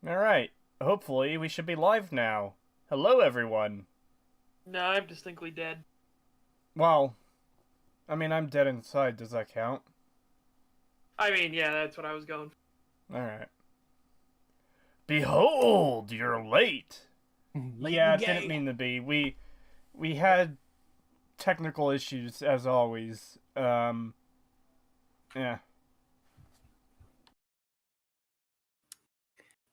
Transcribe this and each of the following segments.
Alright, hopefully we should be live now. Hello, everyone. No, I'm distinctly dead. Well, I mean, I'm dead inside. Does that count? I mean, yeah, that's what I was going for. Alright. Behold, you're late. Late Yeah, and it didn't gay. mean to be. We had technical issues, as always. Yeah.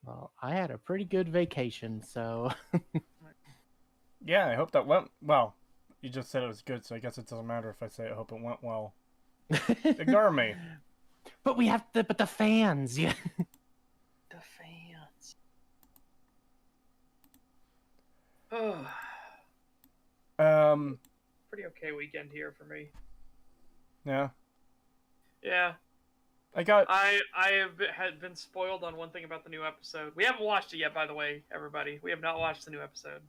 Well, I had a pretty good vacation, so Yeah, I hope that went well. You just said it was good, so I guess it doesn't matter if I say I hope it went well. Ignore me. But we have the fans, yeah. The fans. Oh, Um, pretty okay weekend here for me. yeah. Yeah, I got... had been spoiled on one thing about the new episode. We haven't watched it yet, by the way, everybody. We have not watched the new episode,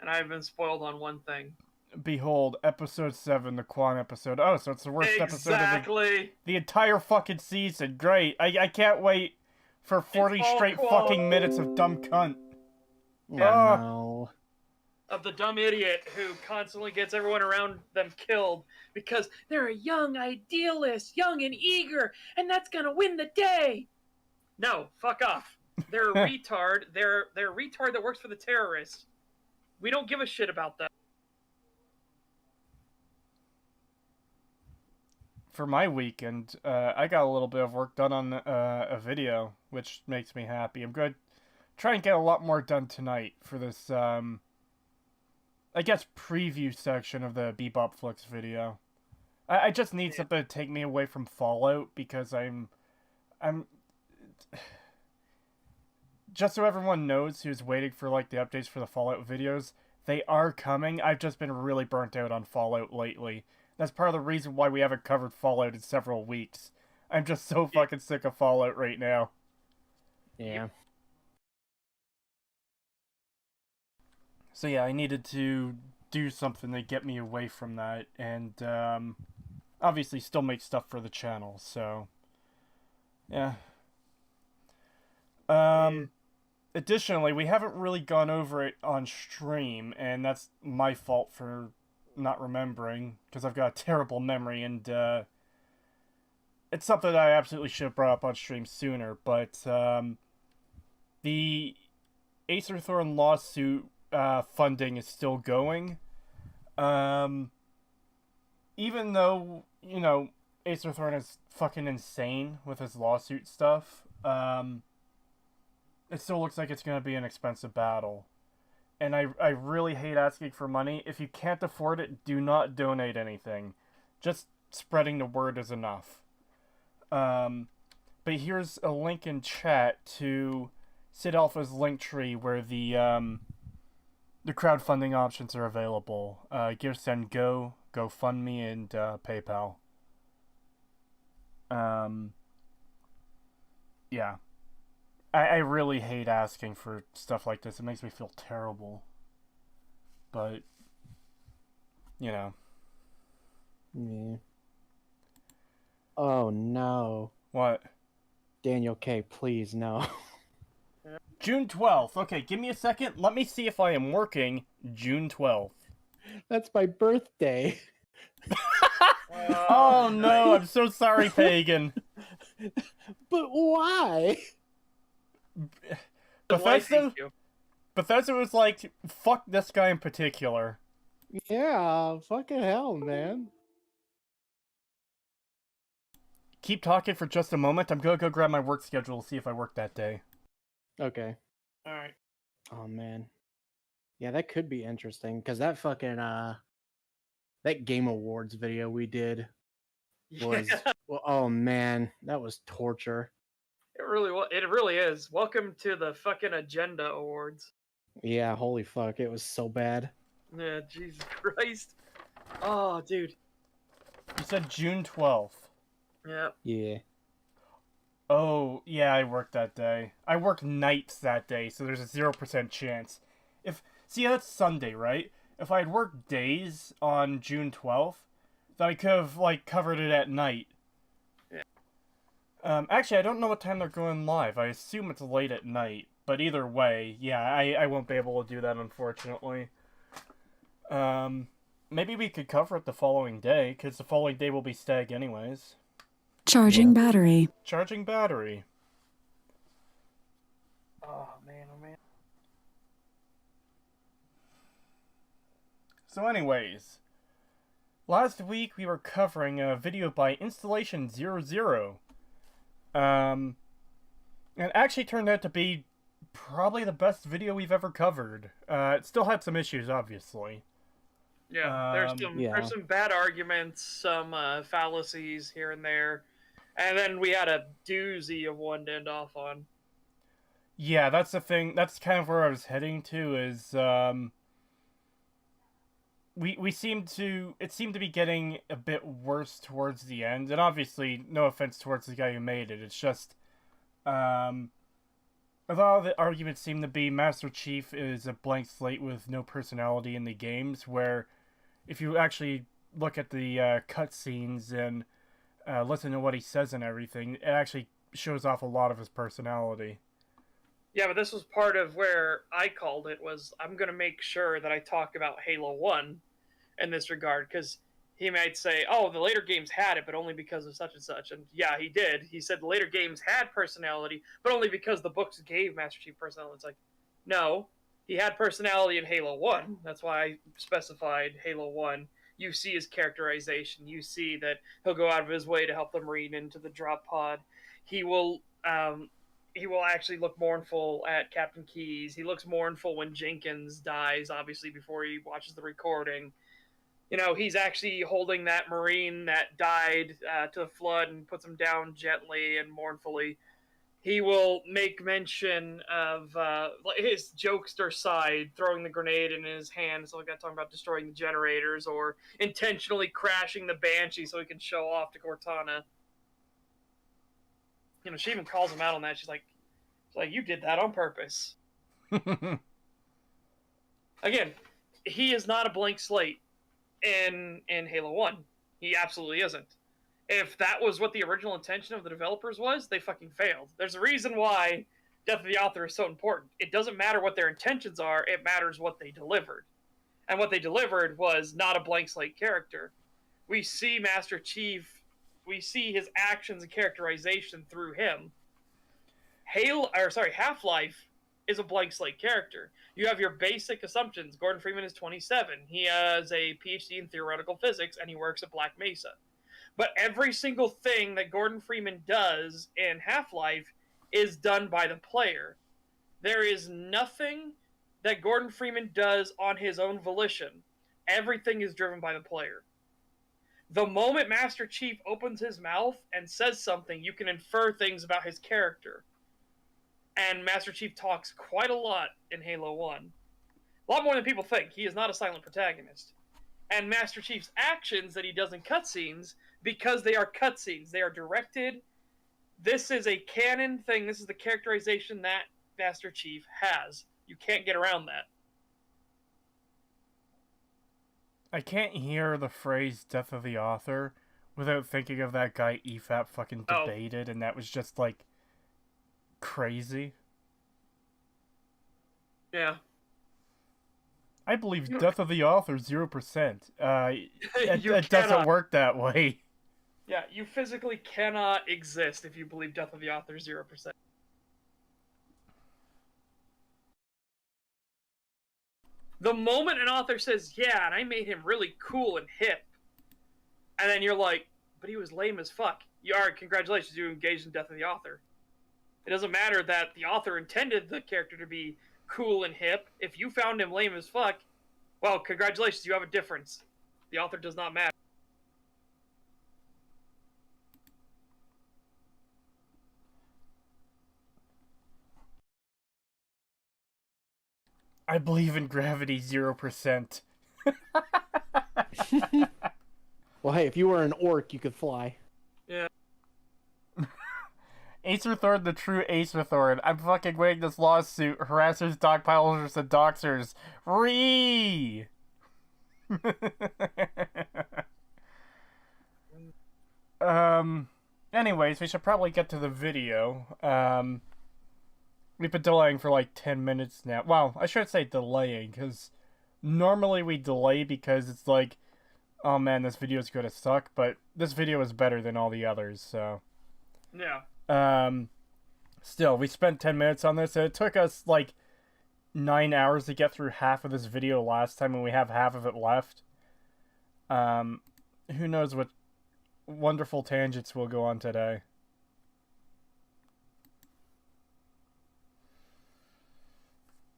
and I have been spoiled on one thing. Behold, episode 7, the Quan episode. Oh, so it's the worst episode of the entire fucking season. Great. I can't wait for 40 straight Quan. fucking minutes of dumb cunt. Oh, Ah. no. Of the dumb idiot who constantly gets everyone around them killed because they're a young idealist, young and eager, and that's gonna win the day. No, fuck off. They're a retard. They're a retard that works for the terrorists. We don't give a shit about that. For my weekend, I got a little bit of work done on a video, which makes me happy. I'm going to try and get a lot more done tonight for this, I guess, preview section of the Bebop Flix video. I just need something to take me away from Fallout, because I'm... Just so everyone knows who's waiting for, like, the updates for the Fallout videos, they are coming. I've just been really burnt out on Fallout lately. That's part of the reason why we haven't covered Fallout in several weeks. I'm just so fucking sick of Fallout right now. Yeah. So yeah, I needed to do something to get me away from that, and obviously still make stuff for the channel, so yeah. Additionally, we haven't really gone over it on stream, and that's my fault for not remembering, because I've got a terrible memory, and it's something that I absolutely should have brought up on stream sooner, but the Acer Thorn lawsuit funding is still going. Even though, you know, Acer Thorn is fucking insane with his lawsuit stuff, it still looks like it's going to be an expensive battle. And I really hate asking for money. If you can't afford it, do not donate anything. Just spreading the word is enough. But here's a link in chat to Sid Alpha's link tree where the crowdfunding options are available. Send Go, GoFundMe, and PayPal. Yeah. I really hate asking for stuff like this. It makes me feel terrible. But, you know. Yeah. Oh, no. What? Daniel K., please, no. June 12th. Okay, give me a second. Let me see if I am working June 12th. That's my birthday. Oh, no. I'm so sorry, Pagan. But why? Bethesda was like, fuck this guy in particular. Yeah, fucking hell, man. Keep talking for just a moment. I'm gonna go grab my work schedule to see if I work that day. Okay. Alright. Oh, man. Yeah, that could be interesting, because that fucking, that Game Awards video we did was, well, oh, man, that was torture. It really is. Welcome to the fucking Agenda Awards. Yeah, holy fuck, it was so bad. Yeah, Jesus Christ. Oh, dude. You said June 12th. Yeah. Yeah. Oh, yeah, I worked that day. I work nights that day, so there's a 0% chance. See, that's Sunday, right? If I had worked days on June 12th, then I could have, like, covered it at night. Yeah. Actually, I don't know what time they're going live. I assume it's late at night. But either way, yeah, I won't be able to do that, unfortunately. Maybe we could cover it the following day, because the following day will be STAG anyways. Charging battery. Charging battery. Oh man, oh man. So anyways, last week we were covering a video by Installation 00. And it actually turned out to be probably the best video we've ever covered. It still had some issues, obviously. Yeah, there's some bad arguments, some fallacies here and there, and then we had a doozy of one to end off on. Yeah, that's the thing. That's kind of where I was heading to. Is it seemed to be getting a bit worse towards the end, and obviously, no offense towards the guy who made it. It's just, a lot of the arguments seem to be Master Chief is a blank slate with no personality in the games, where if you actually look at the cutscenes and listen to what he says and everything, it actually shows off a lot of his personality. Yeah, but this was part of where I called it, was I'm going to make sure that I talk about Halo 1 in this regard, because he might say, oh, the later games had it, but only because of such and such. And yeah, he did. He said the later games had personality, but only because the books gave Master Chief personality. It's like, no, he had personality in Halo 1. That's why I specified Halo 1. You see his characterization. You see that he'll go out of his way to help the Marine into the drop pod. He will actually look mournful at Captain Keyes. He looks mournful when Jenkins dies, obviously, before he watches the recording. You know, he's actually holding that Marine that died to the flood and puts him down gently and mournfully. He will make mention of his jokester side, throwing the grenade in his hand, so like that, talking about destroying the generators, or intentionally crashing the Banshee so he can show off to Cortana. You know, she even calls him out on that. She's like, you did that on purpose. Again, he is not a blank slate in Halo 1. He absolutely isn't. If that was what the original intention of the developers was, they fucking failed. There's a reason why Death of the Author is so important. It doesn't matter what their intentions are, it matters what they delivered. And what they delivered was not a blank slate character. We see Master Chief, we see his actions and characterization through him. Half-Life is a blank slate character. You have your basic assumptions. Gordon Freeman is 27. He has a PhD in theoretical physics, and he works at Black Mesa. But every single thing that Gordon Freeman does in Half-Life is done by the player. There is nothing that Gordon Freeman does on his own volition. Everything is driven by the player. The moment Master Chief opens his mouth and says something, you can infer things about his character. And Master Chief talks quite a lot in Halo 1. A lot more than people think. He is not a silent protagonist. And Master Chief's actions that he does in cutscenes, because they are cutscenes, they are directed. This is a canon thing. This is the characterization that Master Chief has. You can't get around that. I can't hear the phrase Death of the Author without thinking of that guy EFAP fucking debated, and that was just, like, crazy. Yeah. I believe Death of the Author 0%. It doesn't work that way. Yeah, you physically cannot exist if you believe Death of the Author 0%. The moment an author says, yeah, and I made him really cool and hip, and then you're like, but he was lame as fuck. Congratulations, you engaged in Death of the Author. It doesn't matter that the author intended the character to be cool and hip. If you found him lame as fuck, well, congratulations, you have a difference. The author does not matter. I believe in gravity 0%. Well, hey, if you were an orc, you could fly. Yeah. Acerthorn, the true Acerthorn. I'm fucking winning this lawsuit. Harassers, dogpilers, and doxers. Ree! Anyways, we should probably get to the video. We've been delaying for like 10 minutes now. Well, I should say delaying, because normally we delay because it's like, oh man, this video is gonna suck, but this video is better than all the others, so. Yeah. Still, we spent 10 minutes on this, and it took us like 9 hours to get through half of this video last time, and we have half of it left. Who knows what wonderful tangents we'll go on today.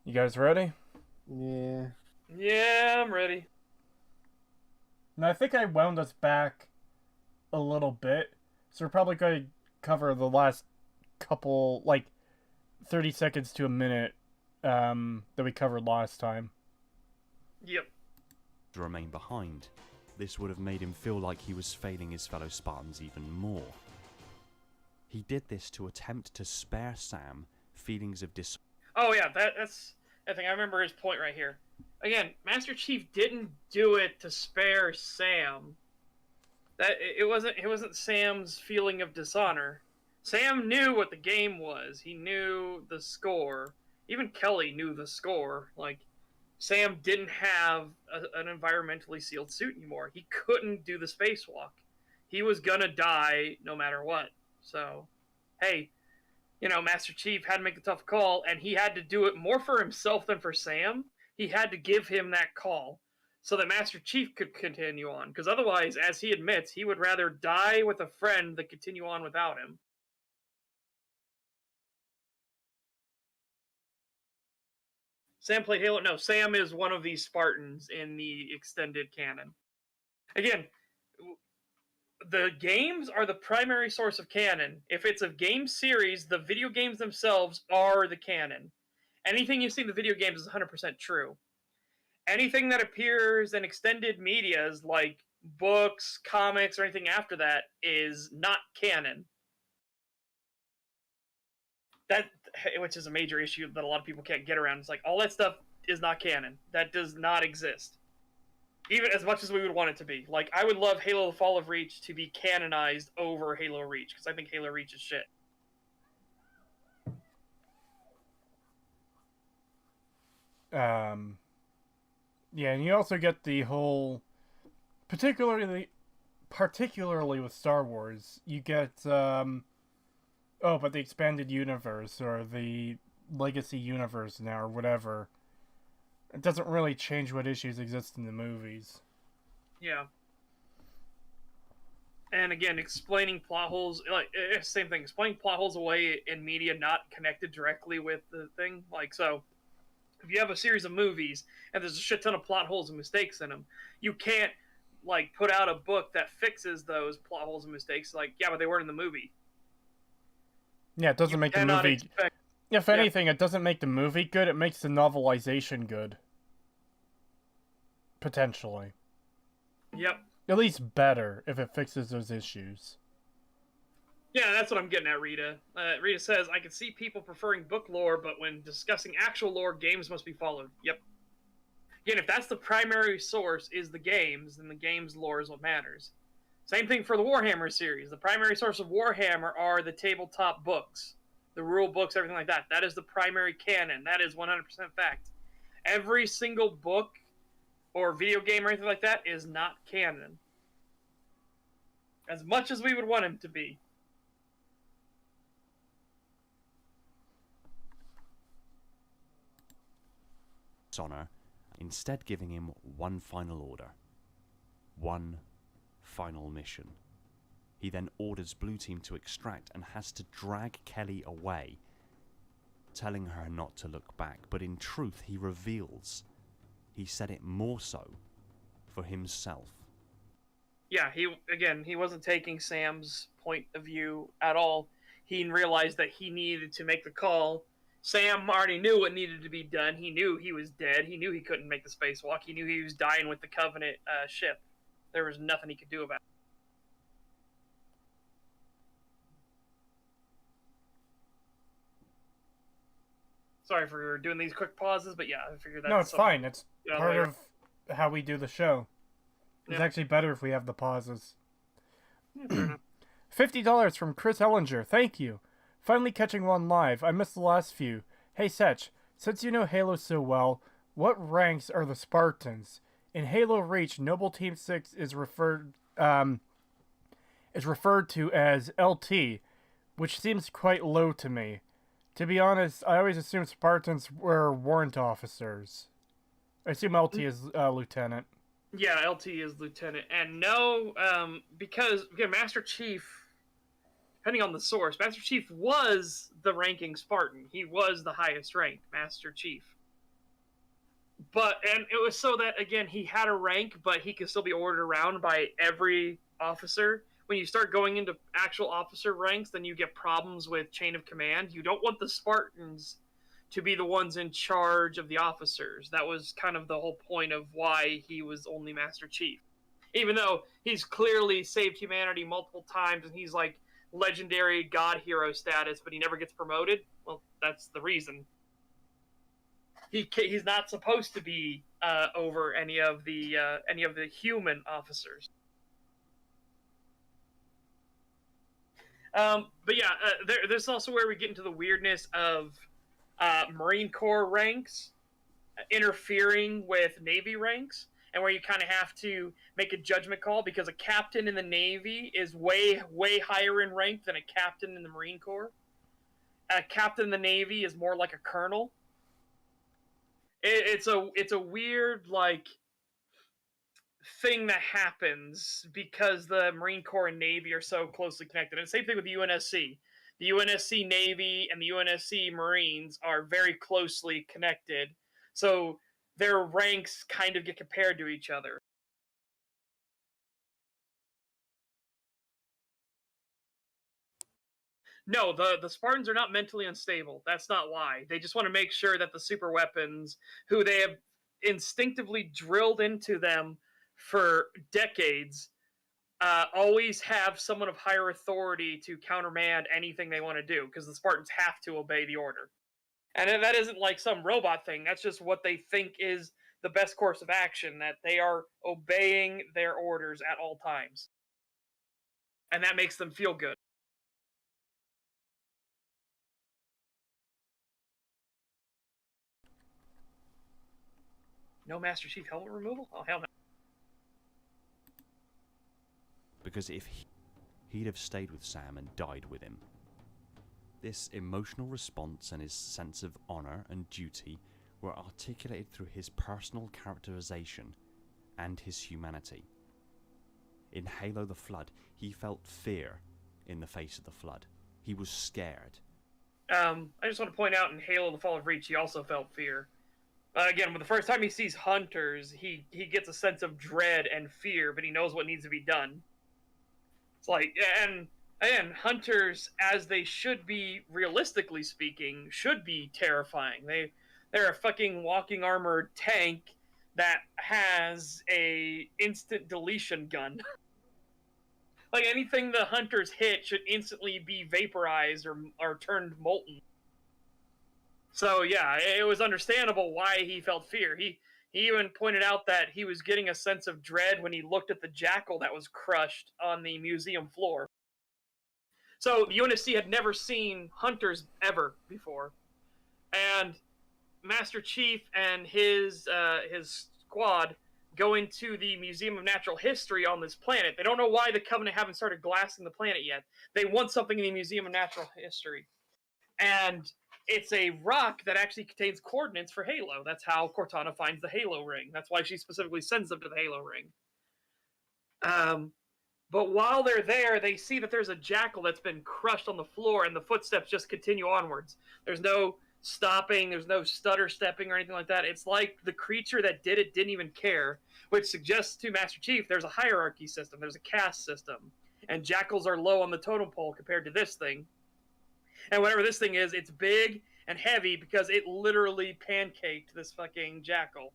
You guys ready? Yeah. Yeah, I'm ready. Now, I think I wound us back a little bit, so we're probably going to cover the last couple, like, 30 seconds to a minute that we covered last time. Yep. To remain behind. This would have made him feel like he was failing his fellow Spartans even more. He did this to attempt to spare Sam feelings of Oh yeah, that's I think I remember his point right here. Again, Master Chief didn't do it to spare Sam. It wasn't Sam's feeling of dishonor. Sam knew what the game was. He knew the score. Even Kelly knew the score. Like, Sam didn't have an environmentally sealed suit anymore. He couldn't do the spacewalk. He was gonna die no matter what. So, hey, you know, Master Chief had to make the tough call, and he had to do it more for himself than for Sam. He had to give him that call so that Master Chief could continue on. Because otherwise, as he admits, he would rather die with a friend than continue on without him. Sam played Halo? No, Sam is one of these Spartans in the extended canon. Again, the games are the primary source of canon. If it's a game series, the video games themselves are the canon. Anything you see in the video games is 100% true. Anything that appears in extended medias, like books, comics, or anything after that, is not canon. That, which is a major issue that a lot of people can't get around. It's like, all that stuff is not canon. That does not exist. Even as much as we would want it to be. Like, I would love Halo the Fall of Reach to be canonized over Halo Reach, because I think Halo Reach is shit. Yeah, and you also get the whole, particularly with Star Wars, you get, but the expanded universe, or the legacy universe now, or whatever. It doesn't really change what issues exist in the movies. Yeah. And again, explaining plot holes, like, same thing, explaining plot holes away in media not connected directly with the thing. Like, so, if you have a series of movies, and there's a shit ton of plot holes and mistakes in them, you can't, like, put out a book that fixes those plot holes and mistakes. Like, yeah, but they weren't in the movie. Yeah, it doesn't make the movie... If anything, it doesn't make the movie good, it makes the novelization good. Potentially. Yep. At least better, if it fixes those issues. Yeah, that's what I'm getting at, Rita. Rita says, I can see people preferring book lore, but when discussing actual lore, games must be followed. Yep. Again, if that's the primary source is the games, then the game's lore is what matters. Same thing for the Warhammer series. The primary source of Warhammer are the tabletop books. The rule books, everything like that. That is the primary canon. That is 100% fact. Every single book or video game or anything like that is not canon. As much as we would want him to be. honor, instead giving him one final order. One final mission. He then orders Blue Team to extract and has to drag Kelly away, telling her not to look back, but in truth he reveals he said it more so for himself. Yeah, he wasn't taking Sam's point of view at all. He realized that he needed to make the call. Sam already knew what needed to be done. He knew he was dead. He knew he couldn't make the spacewalk. He knew he was dying with the Covenant ship. There was nothing he could do about it. Sorry for doing these quick pauses, but yeah, I figured that's... No, it's fine. It's part later. of how we do the show. It's actually better if we have the pauses. Yeah, fair enough. $50 from Chris Ellinger. Thank you. Finally catching one live. I missed the last few. Hey Setch, since you know Halo so well, what ranks are the Spartans? In Halo Reach, Noble Team 6 is referred to as LT, which seems quite low to me. To be honest, I always assumed Spartans were warrant officers. I assume LT is lieutenant. Yeah, LT is lieutenant. And no, because, again, Master Chief, depending on the source, Master Chief was the ranking Spartan. He was the highest ranked Master Chief. And it was so that, again, he had a rank, but he could still be ordered around by every officer. When you start going into actual officer ranks, then you get problems with chain of command. You don't want the Spartans to be the ones in charge of the officers. That was kind of the whole point of why he was only Master Chief. Even though he's clearly saved humanity multiple times and he's like legendary god hero status, but he never gets promoted, well, that's the reason. He's not supposed to be over any of the human officers. But yeah, there's also where we get into the weirdness of Marine Corps ranks interfering with Navy ranks, and where you kind of have to make a judgment call because a captain in the Navy is way, way higher in rank than a captain in the Marine Corps. A captain in the Navy is more like a colonel. It's a weird, like, thing that happens because the Marine Corps and Navy are so closely connected. And same thing with the UNSC. The UNSC Navy and the UNSC Marines are very closely connected, so their ranks kind of get compared to each other. No, the Spartans are not mentally unstable. That's not why. They just want to make sure that the super weapons, who they have instinctively drilled into them for decades, always have someone of higher authority to countermand anything they want to do, because the Spartans have to obey the order. And that isn't like some robot thing. That's just what they think is the best course of action, that they are obeying their orders at all times. And that makes them feel good. No Master Chief helmet removal? Oh, hell no. Because if he'd have stayed with Sam and died with him. This emotional response and his sense of honour and duty were articulated through his personal characterization and his humanity. In Halo the Flood, he felt fear in the face of the Flood. He was scared. I just want to point out in Halo the Fall of Reach, he also felt fear. Again, when the first time he sees hunters, he gets a sense of dread and fear, but he knows what needs to be done. It's like, and hunters, as they should be, realistically speaking, should be terrifying. They're a fucking walking armored tank that has a instant deletion gun. Like, anything the hunters hit should instantly be vaporized or turned molten. So yeah, it was understandable why he felt fear. He even pointed out that he was getting a sense of dread when he looked at the jackal that was crushed on the museum floor. So the UNSC had never seen hunters ever before, and Master Chief and his squad go into the Museum of Natural History on this planet. They don't know why the Covenant haven't started glassing the planet yet. They want something in the Museum of Natural History, and it's a rock that actually contains coordinates for Halo. That's how Cortana finds the Halo ring. That's why she specifically sends them to the Halo ring. But while they're there, they see that there's a jackal that's been crushed on the floor, and the footsteps just continue onwards. There's no stopping, there's no stutter stepping or anything like that. It's like the creature that did it didn't even care, which suggests to Master Chief there's a hierarchy system, there's a caste system, and jackals are low on the totem pole compared to this thing. And whatever this thing is, it's big and heavy because it literally pancaked this fucking jackal.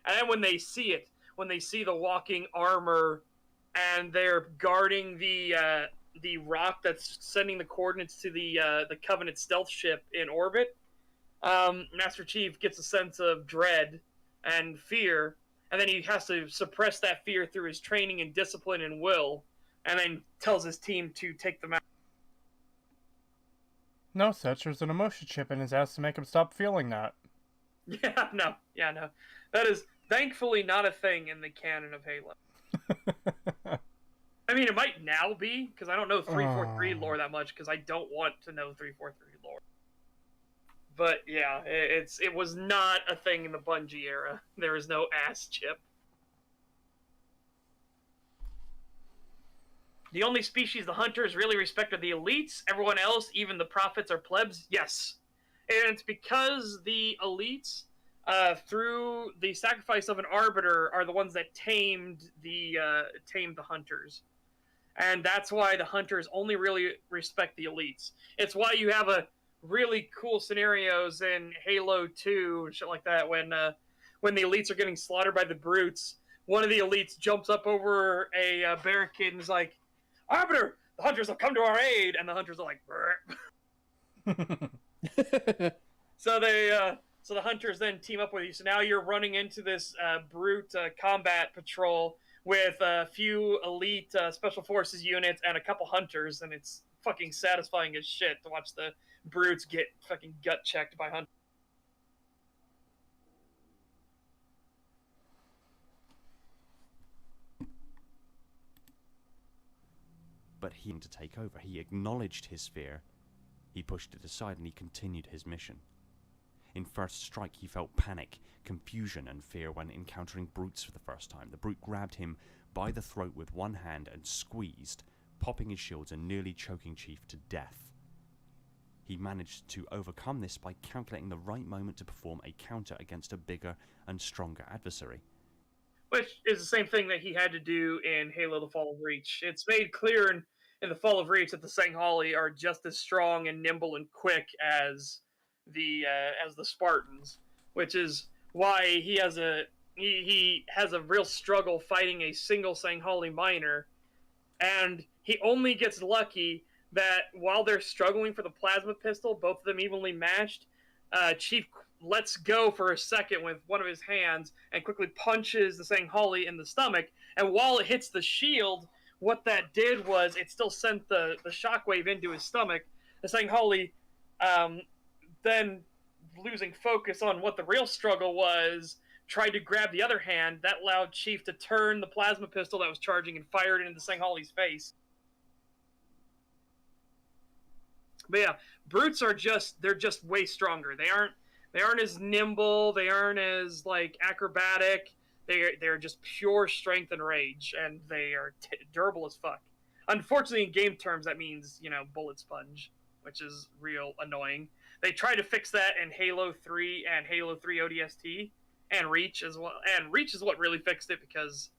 And then when they see it, when they see the walking armor and they're guarding the rock that's sending the coordinates to the Covenant stealth ship in orbit, Master Chief gets a sense of dread and fear, and then he has to suppress that fear through his training and discipline and will, and then tells his team to take them out. no such. There's an emotion chip in his ass to make him stop feeling that. Yeah, no. That is thankfully not a thing in the canon of Halo. I mean, it might now be, because I don't know 343 lore that much, because I don't want to know 343 lore. But yeah, it was not a thing in the Bungie era. There is no ass chip. The only species the hunters really respect are the elites. Everyone else, even the prophets, are plebs. Yes. And it's because the elites, through the sacrifice of an arbiter, are the ones that tamed the hunters. And that's why the hunters only really respect the elites. It's why you have a really cool scenarios in Halo 2 and shit like that when the elites are getting slaughtered by the brutes. One of the elites jumps up over a barricade and is like, "Arbiter, the hunters have come to our aid," and the hunters are like, so the hunters then team up with you. So now you're running into this brute combat patrol with a few elite special forces units and a couple hunters, and it's fucking satisfying as shit to watch the brutes get fucking gut checked by hunters. But he had to take over. He acknowledged his fear, he pushed it aside, and he continued his mission. In First Strike, he felt panic, confusion, and fear when encountering brutes for the first time. The brute grabbed him by the throat with one hand and squeezed, popping his shields and nearly choking Chief to death. He managed to overcome this by calculating the right moment to perform a counter against a bigger and stronger adversary. Which is the same thing that he had to do in Halo: The Fall of Reach. It's made clear in The Fall of Reach that the Sanghali are just as strong and nimble and quick as the Spartans, which is why he has a real struggle fighting a single Sanghali miner, and he only gets lucky that while they're struggling for the plasma pistol, both of them evenly matched, Chief lets go for a second with one of his hands and quickly punches the Sanghali in the stomach, and while it hits the shield, what that did was it still sent the shockwave into his stomach. The Sanghali, then losing focus on what the real struggle was, tried to grab the other hand. That allowed Chief to turn the plasma pistol that was charging and fire it into Sanghali's face. But yeah, brutes are just way stronger. They aren't as nimble, they aren't as like acrobatic. They're just pure strength and rage, and they are durable as fuck. Unfortunately, in game terms, that means, bullet sponge, which is real annoying. They tried to fix that in Halo 3 and Halo 3 ODST, and Reach as well. And Reach is what really fixed it, because...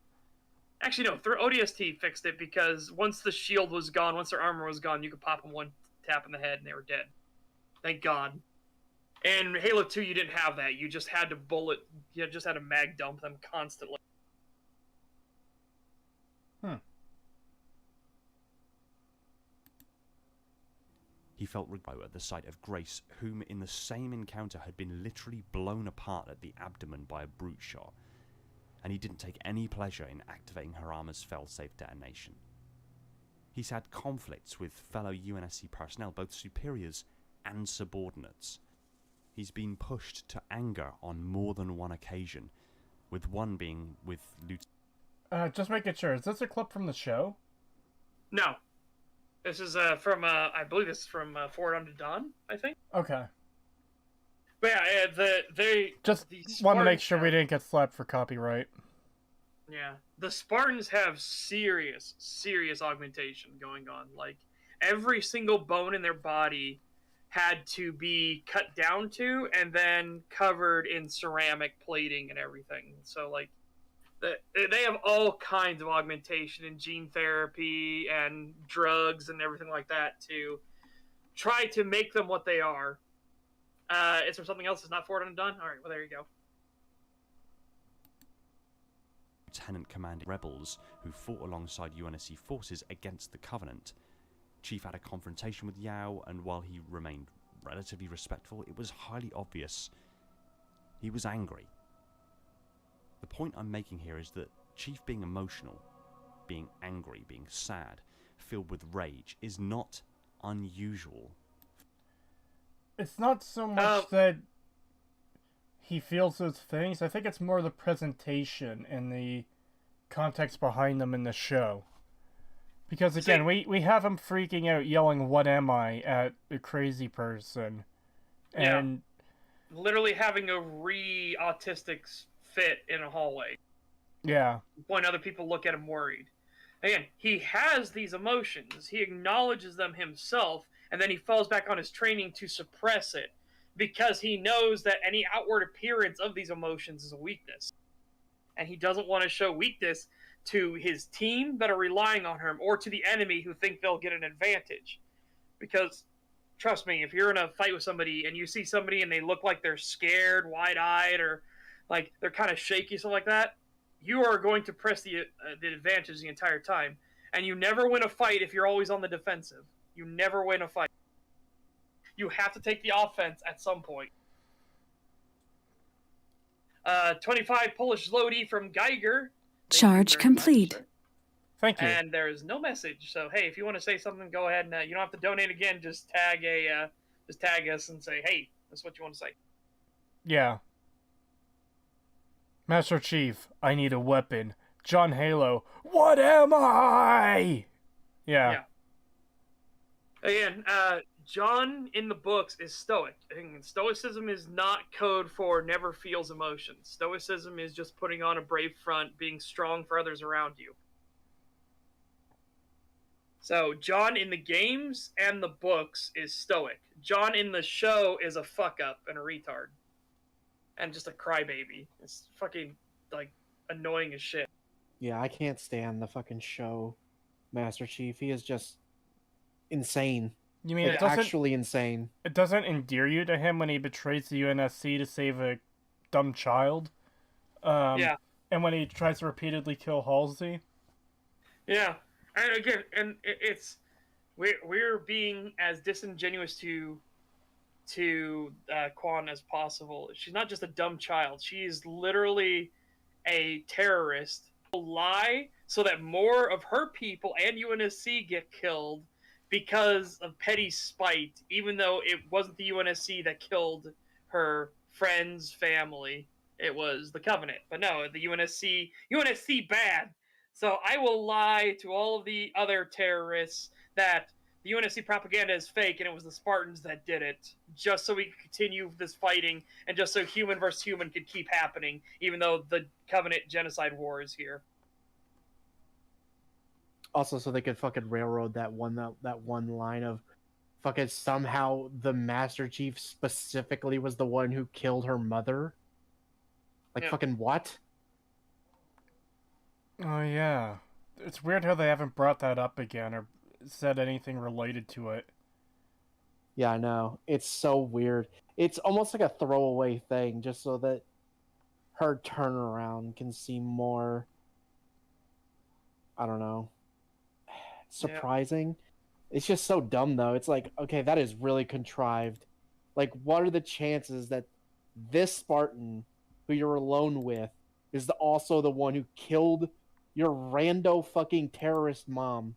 Actually, no, ODST fixed it, because once the shield was gone, once their armor was gone, you could pop them one tap in the head and they were dead. Thank God. In Halo 2, you didn't have that. You just had to mag dump them constantly. He felt regret at the sight of Grace, whom in the same encounter had been literally blown apart at the abdomen by a brute shot, and he didn't take any pleasure in activating her armor's fail-safe detonation. He's had conflicts with fellow UNSC personnel, both superiors and subordinates. He's been pushed to anger on more than one occasion, with one being with Lieutenant... Just making sure, is this a clip from the show? No. This is from, I believe this is from Forward Unto Dawn, I think? Okay. But yeah, they... Just want to make sure we didn't get slapped for copyright. Yeah. The Spartans have serious augmentation going on. Like, every single bone in their body had to be cut down to and then covered in ceramic plating and everything. So, like, they have all kinds of augmentation and gene therapy and drugs and everything like that to try to make them what they are. Is there something else that's not Forward Undone? All right, well, there you go. Lieutenant commanding rebels who fought alongside UNSC forces against the Covenant. Chief had a confrontation with Yao, and while he remained relatively respectful, it was highly obvious he was angry. The point I'm making here is that Chief being emotional, being angry, being sad, filled with rage, is not unusual. It's not so much that he feels those things. I think it's more the presentation and the context behind them in the show. Because again, we have him freaking out, yelling, "What am I?" at the crazy person. And literally having a autistic fit in a hallway. Yeah. When other people look at him worried. Again, he has these emotions. He acknowledges them himself, and then he falls back on his training to suppress it because he knows that any outward appearance of these emotions is a weakness. And he doesn't want to show weakness to his team that are relying on him or to the enemy who think they'll get an advantage. Because, trust me, if you're in a fight with somebody and you see somebody and they look like they're scared, wide-eyed, or like they're kind of shaky, something like that, you are going to press the advantage the entire time. And you never win a fight if you're always on the defensive. You never win a fight. You have to take the offense at some point. 25 Polish zloty from Geiger. Charge complete. Much, thank you. And there's no message. So, hey, if you want to say something, go ahead. And you don't have to donate again. Just tag us and say, hey, that's what you want to say. Yeah. Master Chief, I need a weapon. John Halo, what am I? Yeah. Again, John in the books is stoic. And stoicism is not code for never feels emotions. Stoicism is just putting on a brave front, being strong for others around you. So, John in the games and the books is stoic. John in the show is a fuck-up and a retard. And just a crybaby. It's fucking, like, annoying as shit. Yeah, I can't stand the fucking show, Master Chief. He is just insane. You mean like, it doesn't actually insane? It doesn't endear you to him when he betrays the UNSC to save a dumb child? Yeah. And when he tries to repeatedly kill Halsey? Yeah. And again, we're being as disingenuous to Quan as possible. She's not just a dumb child. She is literally a terrorist. Lie so that more of her people and UNSC get killed because of petty spite, even though it wasn't the UNSC that killed her friend's family. It was the Covenant. But no, the UNSC bad. So I will lie to all of the other terrorists that the UNSC propaganda is fake and it was the Spartans that did it, just so we could continue this fighting and just so human versus human could keep happening, even though the Covenant genocide war is here. Also, so they could fucking railroad that one line of fucking somehow the Master Chief specifically was the one who killed her mother. Like, fucking what? Oh, yeah. It's weird how they haven't brought that up again or said anything related to it. Yeah, I know. It's so weird. It's almost like a throwaway thing, just so that her turnaround can seem more, I don't know, surprising. Yeah. It's just so dumb, though. It's like, okay, that is really contrived. Like, what are the chances that this Spartan, who you're alone with, is also the one who killed your rando fucking terrorist mom?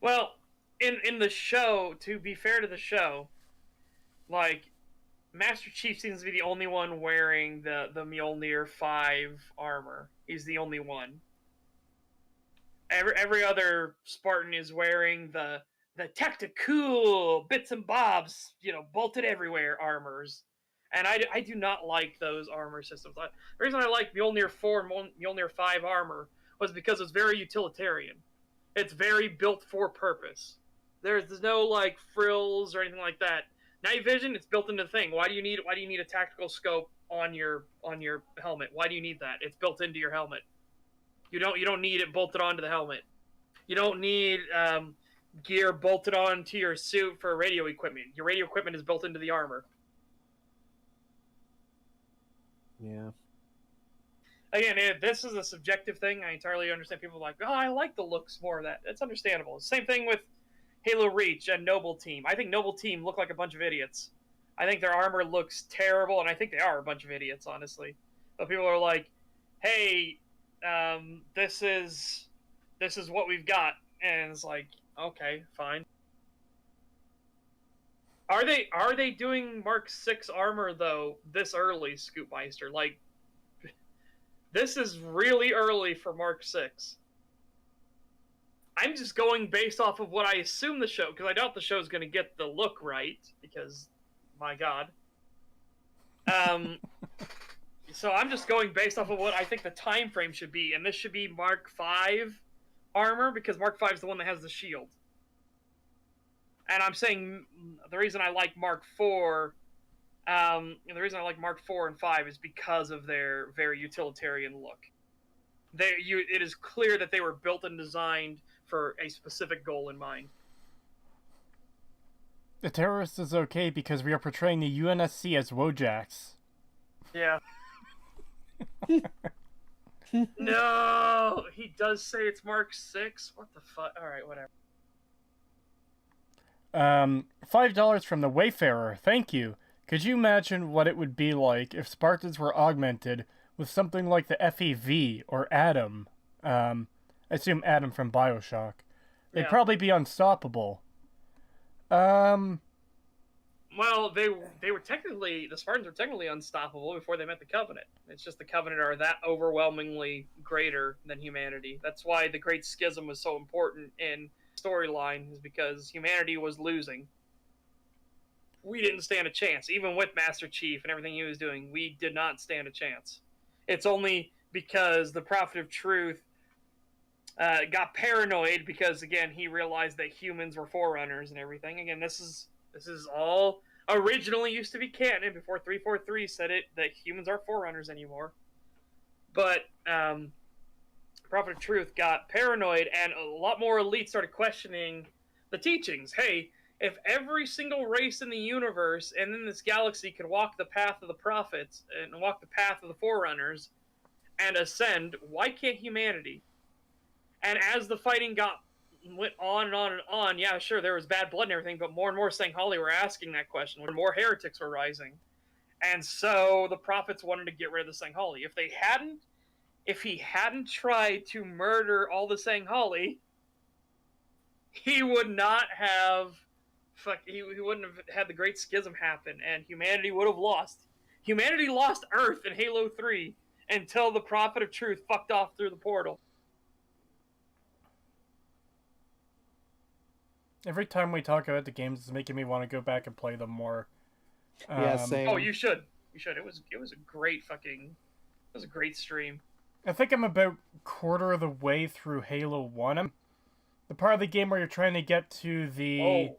Well, in the show, to be fair to the show, like, Master Chief seems to be the only one wearing the Mjolnir 5 armor. He's the only one. Every other Spartan is wearing the tactical bits and bobs, bolted everywhere armors. And I do not like those armor systems. The reason I like Mjolnir 4 and Mjolnir 5 armor was because it's very utilitarian. It's very built for purpose. There's no like frills or anything like that. Night vision, it's built into the thing. Why do you need a tactical scope on your helmet? Why do you need that? It's built into your helmet. You don't need it bolted onto the helmet. You don't need gear bolted onto your suit for radio equipment. Your radio equipment is built into the armor. Yeah. Again, this is a subjective thing. I entirely understand people like, oh, I like the looks more of that. It's understandable. Same thing with Halo Reach and Noble Team. I think Noble Team look like a bunch of idiots. I think their armor looks terrible, and I think they are a bunch of idiots, honestly. But people are like, hey, this is what we've got. And it's like, okay, fine. Are they doing Mark 6 armor though this early, Scoopmeister? Like, this is really early for Mark 6. I'm just going based off of what I assume the show, because I doubt the show's going to get the look right, because, my god. So I'm just going based off of what I think the time frame should be, and this should be Mark 5 armor, because Mark 5 is the one that has the shield. And I'm saying the reason I like Mark 4, the reason I like Mark 4 and 5 is because of their very utilitarian look. It is clear that they were built and designed for a specific goal in mind. The terrorist is okay because we are portraying the UNSC as Wojaks. Yeah. No! He does say it's Mark 6? What the fuck? Alright, whatever. $5 from the Wayfarer, thank you. Could you imagine what it would be like if Spartans were augmented with something like the FEV or Atom? I assume Atom from Bioshock. They'd probably be unstoppable. Well, they were technically, the Spartans were technically unstoppable before they met the Covenant. It's just the Covenant are that overwhelmingly greater than humanity. That's why the Great Schism was so important in storyline, is because humanity was losing. We didn't stand a chance. Even with Master Chief and everything he was doing, we did not stand a chance. It's only because the Prophet of Truth got paranoid because, again, he realized that humans were forerunners and everything. Again, this is all originally used to be canon before 343 said it that humans are forerunners anymore. But Prophet of Truth got paranoid, and a lot more elites started questioning the teachings. Hey, if every single race in the universe and in this galaxy could walk the path of the prophets and walk the path of the forerunners and ascend, why can't humanity? And as the fighting went on and on and on, yeah, sure, there was bad blood and everything, but more and more Sanghali were asking that question, more heretics were rising. And so the prophets wanted to get rid of the Sanghali. If he hadn't tried to murder all the Sanghali, he would not have he wouldn't have had the Great Schism happen, and humanity would have lost. Humanity lost Earth in Halo 3 until the Prophet of Truth fucked off through the portal. Every time we talk about the games, it's making me want to go back and play them more. Yeah, same. Oh, you should. You should. It was a great stream. I think I'm about quarter of the way through Halo 1. I'm the part of the game where you're trying to get to the...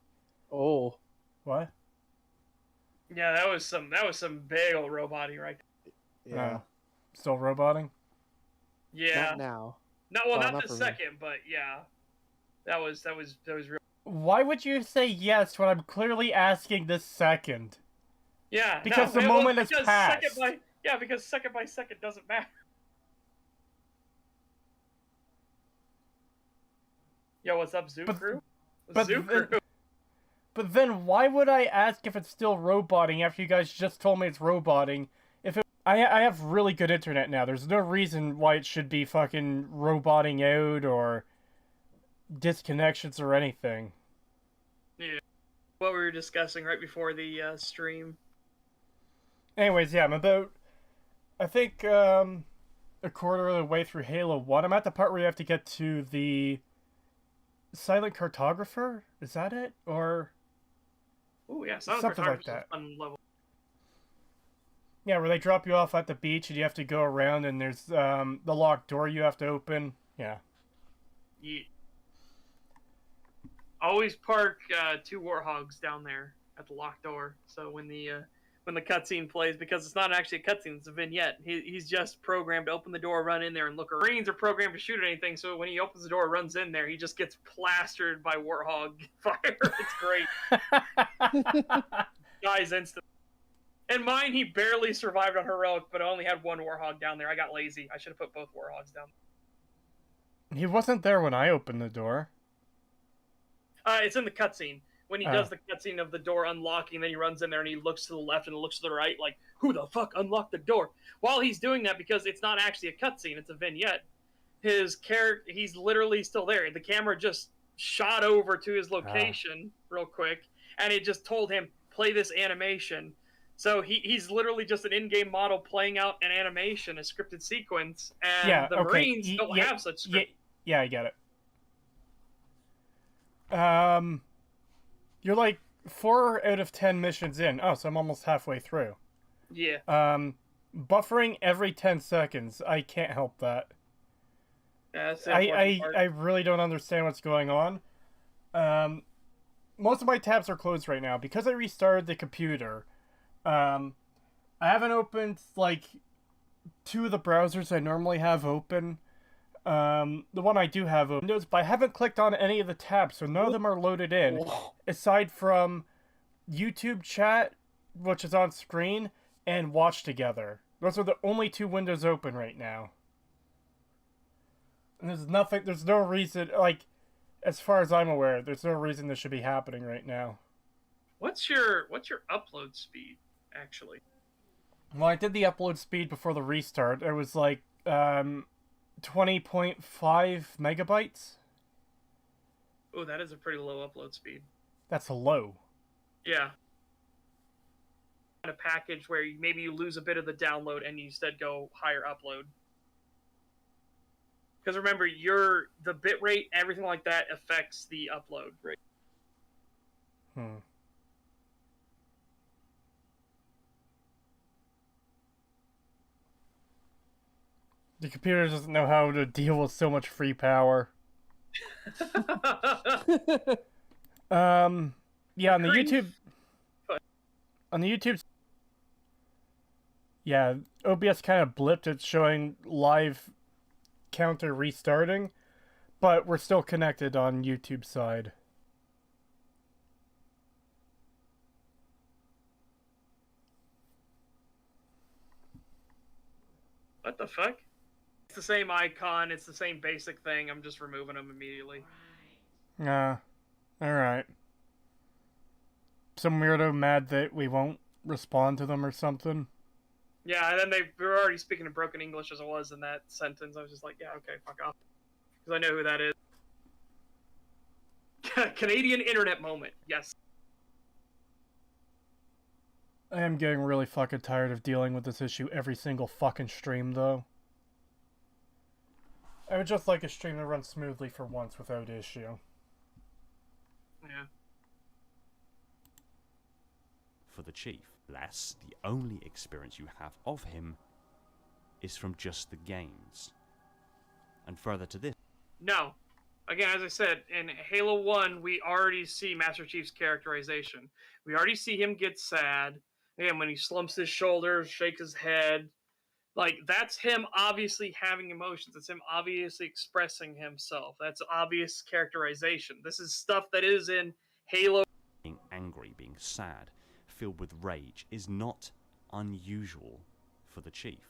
Oh. What? Yeah, that was some big old roboting right there. Yeah. Still roboting? Yeah. Not now. Not the second, but yeah. That was real. Why would you say yes when I'm clearly asking this second? Yeah. Because the moment has passed. Because second by second doesn't matter. Yo, what's up, Zoo Crew? But then why would I ask if it's still roboting after you guys just told me it's roboting? I have really good internet now. There's no reason why it should be fucking roboting out or disconnections or anything. Yeah. What we were discussing right before the stream. Anyways, yeah, I'm about, I think, a quarter of the way through Halo 1. I'm at the part where you have to get to the Silent Cartographer? Is that it? Or... Oh yeah, something like that. Fun level. Yeah, where they drop you off at the beach and you have to go around and there's the locked door you have to open. Yeah. Always park 2 warthogs down there at the locked door. So when the cutscene plays, because it's not actually a cutscene, it's a vignette. He's just programmed to open the door, run in there, and look. Marines are programmed to shoot at anything, so when he opens the door, runs in there, he just gets plastered by warthog fire. It's great. Dies instantly. In mine, he barely survived on heroic, but I only had 1 warthog down there. I got lazy. I should have put both warthogs down. He wasn't there when I opened the door. It's in the cutscene. When he does the cutscene of the door unlocking, then he runs in there and he looks to the left and looks to the right, like, who the fuck unlocked the door? While he's doing that, because it's not actually a cutscene, it's a vignette, his character, he's literally still there. The camera just shot over to his location real quick, and it just told him, play this animation. So he's literally just an in-game model playing out an animation, a scripted sequence, and the Marines don't have such script. Yeah, I get it. You're like 4 out of 10 missions in. Oh, so I'm almost halfway through. Yeah. Buffering every 10 seconds. I can't help that. Yeah, that's the important part. I really don't understand what's going on. Most of my tabs are closed right now because I restarted the computer. I haven't opened like 2 of the browsers I normally have open. The one I do have open, Windows, but I haven't clicked on any of the tabs, so none of them are loaded in, aside from YouTube chat, which is on screen, and Watch Together. Those are the only 2 windows open right now. And there's no reason, like, as far as I'm aware, there's no reason this should be happening right now. What's your upload speed, actually? Well, I did the upload speed before the restart. It was like, 20.5 megabytes. Oh, that is a pretty low upload speed. That's low. Yeah. A package where maybe you lose a bit of the download and you instead go higher upload. Because remember, the bit rate, everything like that affects the upload rate. The computer doesn't know how to deal with so much free power. Yeah, on the YouTube, yeah, OBS kind of blipped. It's showing live counter restarting, but we're still connected on YouTube side. What the fuck? It's the same icon, it's the same basic thing, I'm just removing them immediately. Alright. Some weirdo mad that we won't respond to them or something. Yeah, and then they were already speaking in broken English as it was in that sentence. I was just like, yeah, okay, fuck off. Because I know who that is. Canadian internet moment, yes. I am getting really fucking tired of dealing with this issue every single fucking stream, though. I would just like a stream to run smoothly for once without issue. Yeah. For the Chief, less the only experience you have of him is from just the games. And further to this... No. Again, as I said, in Halo 1, we already see Master Chief's characterization. We already see him get sad. Again, when he slumps his shoulders, shakes his head. Like, that's him obviously having emotions. It's him obviously expressing himself. That's obvious characterization. This is stuff that is in Halo. Being angry, being sad, filled with rage is not unusual for the Chief.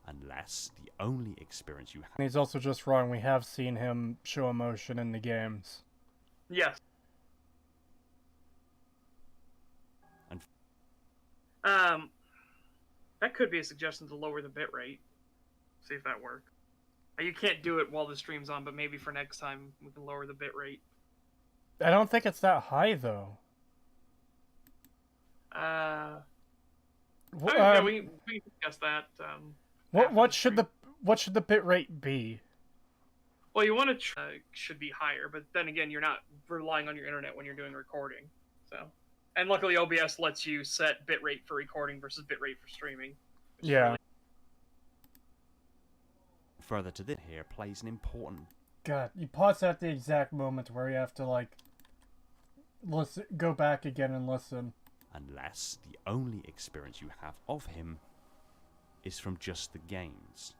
Unless the only experience you have... And he's also just wrong. We have seen him show emotion in the games. Yes. And that could be a suggestion to lower the bitrate. See if that works. You can't do it while the stream's on, but maybe for next time we can lower the bitrate. I don't think it's that high, though. Yeah, we can discuss that. What should the bitrate be? Well, you want to should be higher, but then again, you're not relying on your internet when you're doing recording. So, and luckily OBS lets you set bitrate for recording versus bitrate for streaming. Yeah. Really... Further to this here plays an important... God, you pause at the exact moment where you have to, like, listen, go back again and listen. Unless the only experience you have of him is from just the games.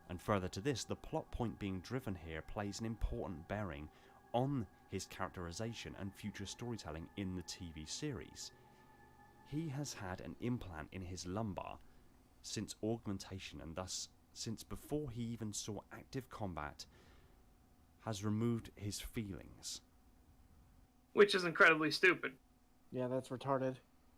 And further to this, the plot point being driven here plays an important bearing on his characterization and future storytelling in the TV series. He has had an implant in his lumbar since augmentation, and thus since before he even saw active combat, has removed his feelings. Which is incredibly stupid. Yeah, that's retarded.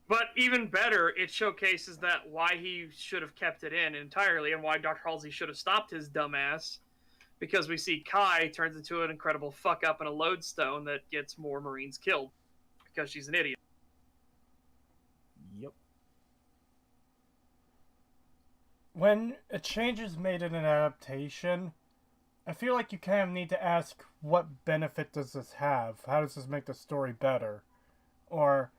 But even better, it showcases that why he should have kept it in entirely and why Dr. Halsey should have stopped his dumbass. Because we see Kai turns into an incredible fuck-up and a lodestone that gets more Marines killed. Because she's an idiot. Yep. When a change is made in an adaptation, I feel like you kind of need to ask, what benefit does this have? How does this make the story better? Or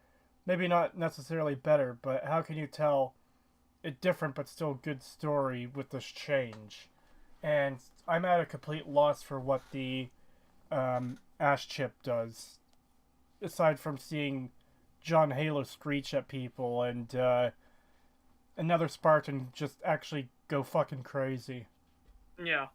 maybe not necessarily better, but how can you tell a different but still good story with this change? And I'm at a complete loss for what the ash chip does, aside from seeing John Halo screech at people and another Spartan just actually go fucking crazy. Yeah.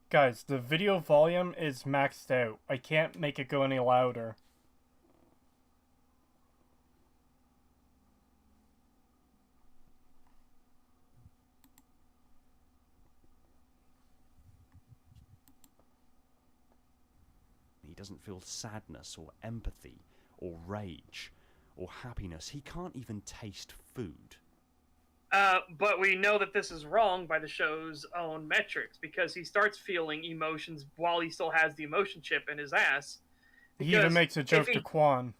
Guys, the video volume is maxed out. I can't make it go any louder. He doesn't feel sadness or empathy or rage or happiness. He can't even taste food. But we know that this is wrong by the show's own metrics, because he starts feeling emotions while he still has the emotion chip in his ass. He even makes a joke to Quan.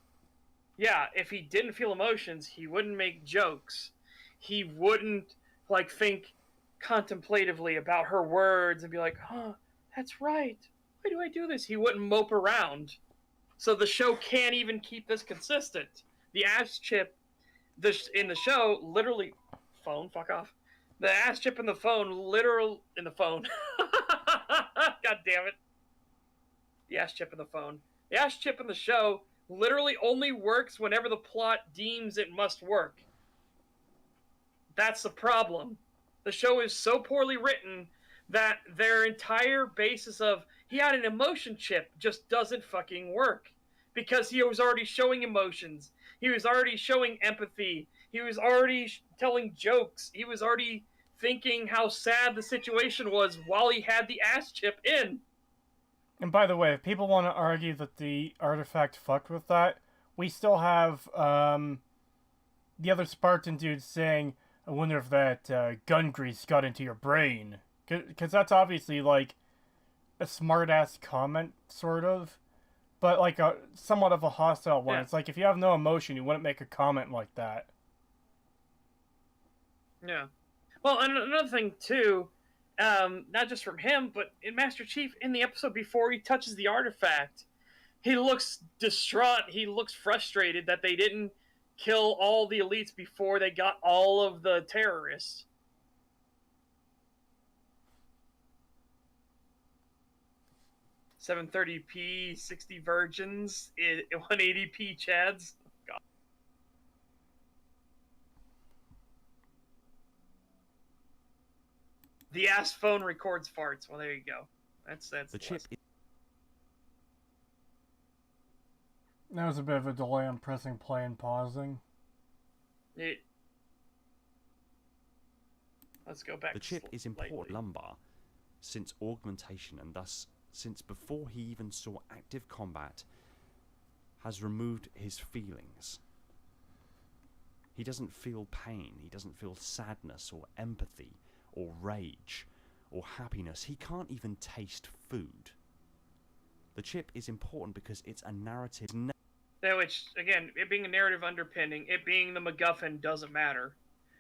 Yeah, if he didn't feel emotions, he wouldn't make jokes. He wouldn't, like, think contemplatively about her words and be like, huh, that's right. Why do I do this? He wouldn't mope around. So the show can't even keep this consistent. The ass chip in the show literally... Phone, fuck off. The ass chip in the phone, in the phone. God damn it. The ass chip in the phone. The ass chip in the show literally only works whenever the plot deems it must work. That's the problem. The show is so poorly written that their entire basis of he had an emotion chip just doesn't fucking work. Because he was already showing emotions. He was already showing empathy. He was already telling jokes. He was already thinking how sad the situation was while he had the ass chip in. And by the way, if people want to argue that the artifact fucked with that, we still have the other Spartan dude saying, I wonder if that gun grease got into your brain. Because that's obviously, like, a smart-ass comment, sort of. But, like, a somewhat of a hostile one. Yeah. It's like, if you have no emotion, you wouldn't make a comment like that. Yeah. Well, and another thing, too, not just from him, but in Master Chief, in the episode before he touches the artifact, he looks distraught. He looks frustrated that they didn't kill all the elites before they got all of the terrorists. $730p, 60 virgins, 180p chads. God. The ass phone records farts. Well, there you go. That's The chip. There was a bit of a delay on pressing play and pausing. Let's go back. The chip is important lumbar, since augmentation, and thus since before he even saw active combat, has removed his feelings. He doesn't feel pain, he doesn't feel sadness or empathy or rage or happiness. He can't even taste food. The chip is important because it's a narrative. Which, again, it being a narrative underpinning, it being the MacGuffin doesn't matter.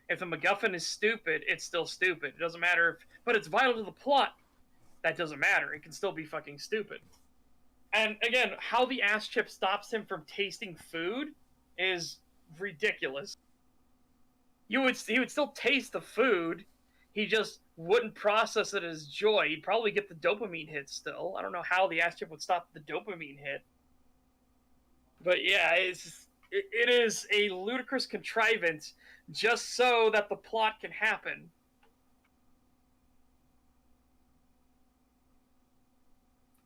If the MacGuffin is stupid, it's still stupid. It doesn't matter if... But it's vital to the plot. That doesn't matter. It can still be fucking stupid. And, again, how the ass chip stops him from tasting food is ridiculous. He would still taste the food. He just wouldn't process it as joy. He'd probably get the dopamine hit still. I don't know how the ass chip would stop the dopamine hit. But yeah, it is a ludicrous contrivance just so that the plot can happen.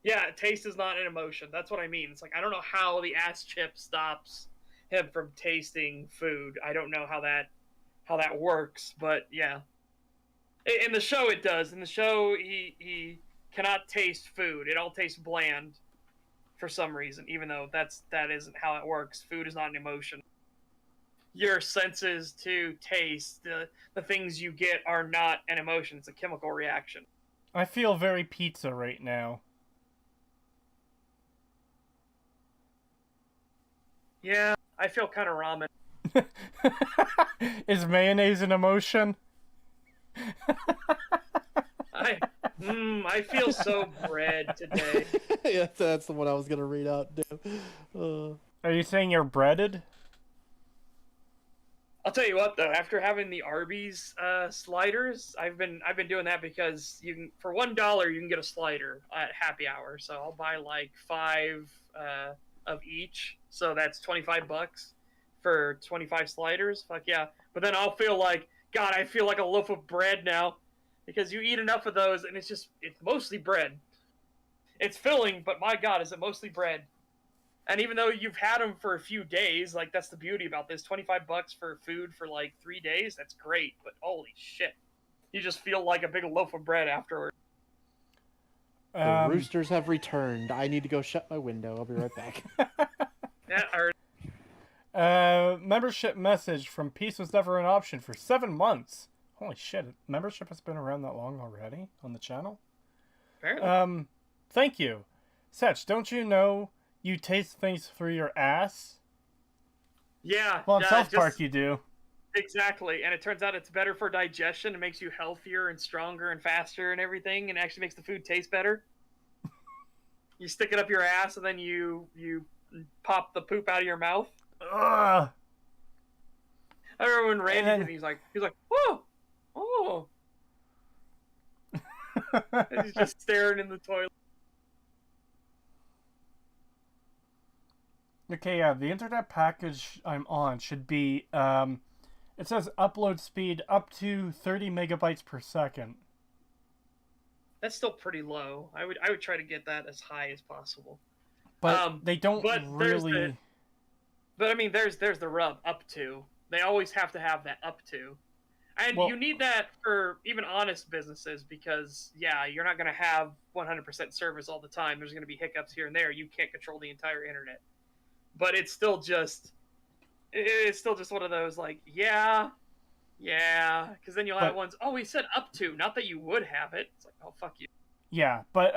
Yeah, taste is not an emotion. That's what I mean. It's like, I don't know how the ass chip stops him from tasting food. I don't know how that works, but yeah. In the show it does. In the show he cannot taste food. It all tastes bland for some reason, even though that isn't how it works. Food is not an emotion. Your senses to taste, the things you get are not an emotion. It's a chemical reaction. I feel very pizza right now. Yeah, I feel kind of ramen. Is mayonnaise an emotion? I feel so bread today. Yeah, that's the one I was gonna read out. Damn. Are you saying you're breaded? I'll tell you what though, after having the Arby's sliders, I've been doing that because you can, for $1 you can get a slider at happy hour. So I'll buy like 5 of each. So that's $25 for 25 sliders. Fuck yeah. But then I'll feel like, God, I feel like a loaf of bread now. Because you eat enough of those and it's mostly bread. It's filling, but my God, is it mostly bread. And even though you've had them for a few days, like that's the beauty about this, $25 for food for like 3 days, that's great. But holy shit, you just feel like a big loaf of bread afterward. The roosters have returned. I need to go shut my window. I'll be right back. Yeah, membership message from Peace was never an option for 7 months. Holy shit, membership has been around that long already on the channel? Apparently. Thank you. Setch, don't you know you taste things through your ass? Yeah. Well, in South Park you do. Exactly, and it turns out it's better for digestion. It makes you healthier and stronger and faster and everything, and actually makes the food taste better. You stick it up your ass, and then you pop the poop out of your mouth. Ugh. I remember when Randy did it, he's like, whoa, oh. And he's just staring in the toilet. Okay, yeah, the internet package I'm on should be, it says upload speed up to 30 megabytes per second. That's still pretty low. I would try to get that as high as possible. But they don't really... But I mean, there's the rub, up to. They always have to have that up to. And you need that for even honest businesses because, yeah, you're not going to have 100% service all the time. There's going to be hiccups here and there. You can't control the entire internet. But it's still just one of those, like, yeah, because then you'll have ones, oh, we said up to, not that you would have it. It's like, oh, fuck you. Yeah, but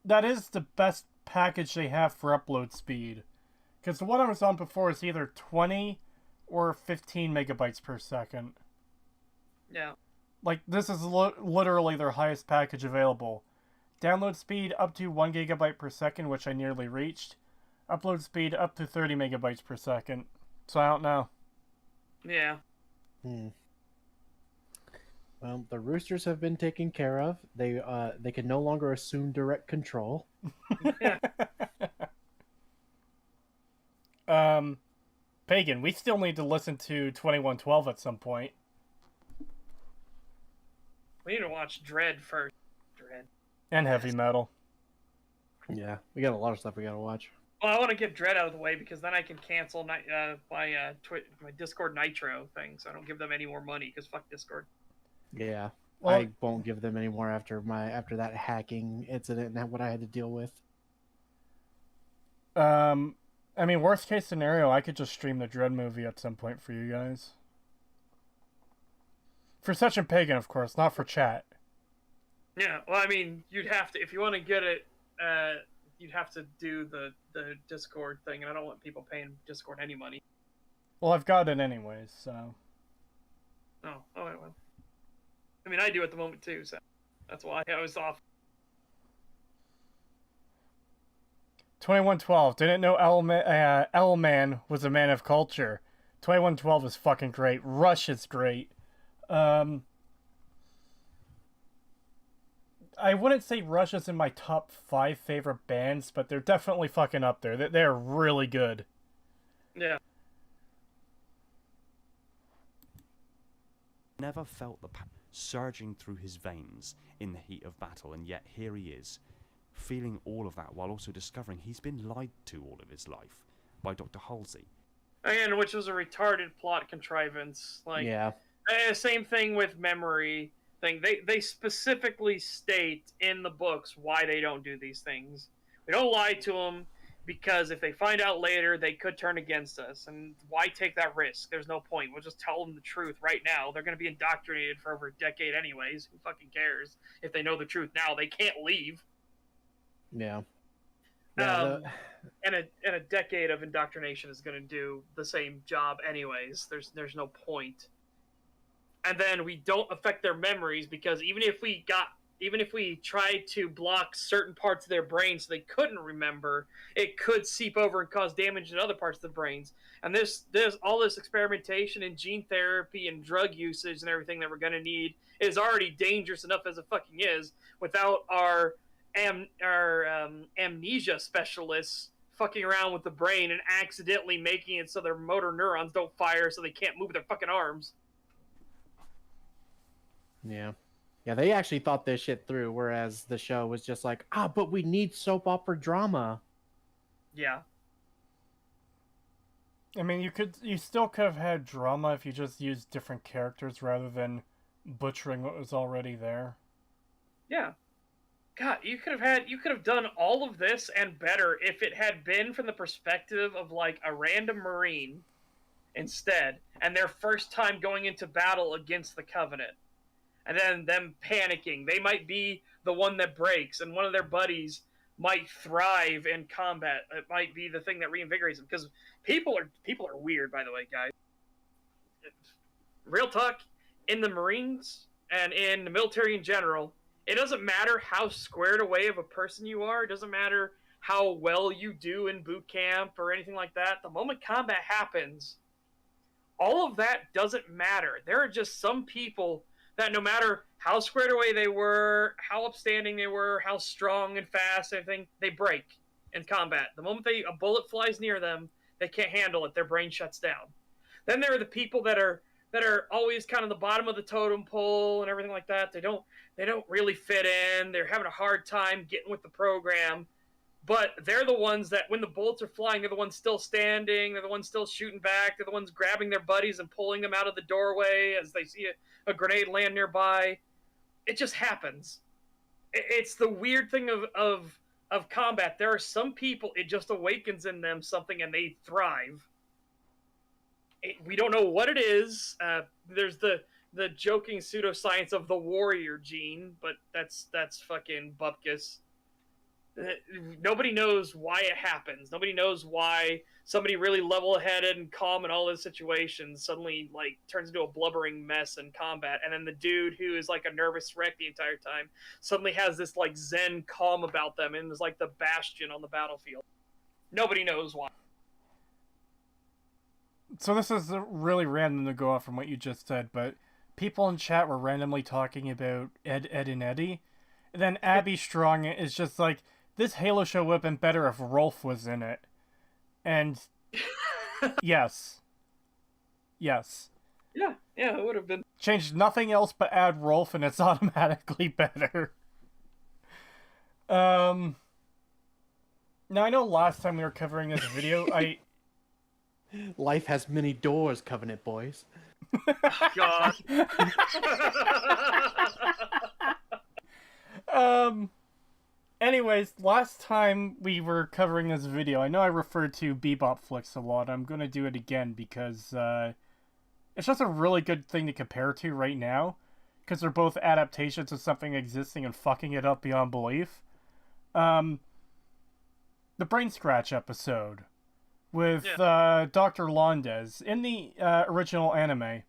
that is the best package they have for upload speed. Because the one I was on before is either 20 or 15 megabytes per second. Yeah. Like, this is literally their highest package available. Download speed up to 1 gigabyte per second, which I nearly reached. Upload speed up to 30 megabytes per second. So I don't know. Yeah. Well, the roosters have been taken care of. They can no longer assume direct control. Yeah. Pagan, we still need to listen to 2112 at some point. We need to watch Dread first. Dread. And Heavy Metal. Yeah, we got a lot of stuff we gotta watch. Well, I want to get Dread out of the way because then I can cancel my Discord Nitro thing, so I don't give them any more money because fuck Discord. Yeah, well, I won't give them any more after that hacking incident and what I had to deal with. I mean, worst case scenario, I could just stream the Dread movie at some point for you guys. For Setch and Pagan, of course, not for chat. Yeah, well, I mean, you'd have to, if you want to get it, you'd have to do the Discord thing, and I don't want people paying Discord any money. Well, I've got it anyways, so... Oh, well. I mean, I do at the moment, too, so that's why I was off. 2112. Didn't know L-Man was a man of culture. 2112 is fucking great. Rush is great. I wouldn't say Rush is in my top 5 favorite bands, but they're definitely fucking up there. They're really good. Yeah. Never felt the passion surging through his veins in the heat of battle, and yet here he is, feeling all of that while also discovering he's been lied to all of his life by Dr. Halsey. And which was a retarded plot contrivance. Like, yeah. Same thing with memory thing. They specifically state in the books why they don't do these things. We don't lie to them because if they find out later, they could turn against us. And why take that risk? There's no point. We'll just tell them the truth right now. They're going to be indoctrinated for over a decade anyways. Who fucking cares? If they know the truth now, they can't leave. Yeah. and a decade of indoctrination is going to do the same job anyways. There's no point. And then we don't affect their memories because even if we tried to block certain parts of their brain so they couldn't remember, it could seep over and cause damage in other parts of the brains. And there's all this experimentation and gene therapy and drug usage and everything that we're going to need is already dangerous enough as it fucking is without our amnesia specialists fucking around with the brain and accidentally making it so their motor neurons don't fire so they can't move their fucking arms. Yeah. Yeah, they actually thought this shit through, whereas the show was just like, but we need soap opera drama. Yeah. I mean, you still could have had drama if you just used different characters rather than butchering what was already there. Yeah. God, you could have done all of this and better if it had been from the perspective of like a random Marine instead, and their first time going into battle against the Covenant. And then them panicking. They might be the one that breaks, and one of their buddies might thrive in combat. It might be the thing that reinvigorates them. Because people are weird, by the way, guys. Real talk, in the Marines and in the military in general, it doesn't matter how squared away of a person you are. It doesn't matter how well you do in boot camp or anything like that. The moment combat happens, all of that doesn't matter. There are just some people that no matter how squared away they were, how upstanding they were, how strong and fast, everything, they break in combat. The moment a bullet flies near them, they can't handle it. Their brain shuts down. Then there are the people that are always kind of the bottom of the totem pole and everything like that. They don't really fit in. They're having a hard time getting with the program. But they're the ones that, when the bullets are flying, they're the ones still standing. They're the ones still shooting back. They're the ones grabbing their buddies and pulling them out of the doorway as they see a grenade land nearby. It just happens. It's the weird thing of combat. There are some people, it just awakens in them something and they thrive. We don't know what it is. There's the joking pseudoscience of the warrior gene, but that's fucking bupkis. Nobody knows why it happens. Nobody knows why somebody really level-headed and calm in all those situations suddenly like turns into a blubbering mess in combat, and then the dude who is like a nervous wreck the entire time suddenly has this like zen calm about them and is like the bastion on the battlefield. Nobody knows why. So this is really random to go off from what you just said, but people in chat were randomly talking about Ed, and Eddie, and then Abby Strong is just like, this Halo show would have been better if Rolf was in it. And yes. Yes. Yeah, it would have been. Change nothing else but add Rolf and it's automatically better. Now I know last time we were covering this video, Life has many doors, Covenant boys. God. Anyways, last time we were covering this video, I know I referred to Bebop flicks a lot. I'm going to do it again because it's just a really good thing to compare to right now. Because they're both adaptations of something existing and fucking it up beyond belief. The Brain Scratch episode with Dr. Londes. In the original anime, it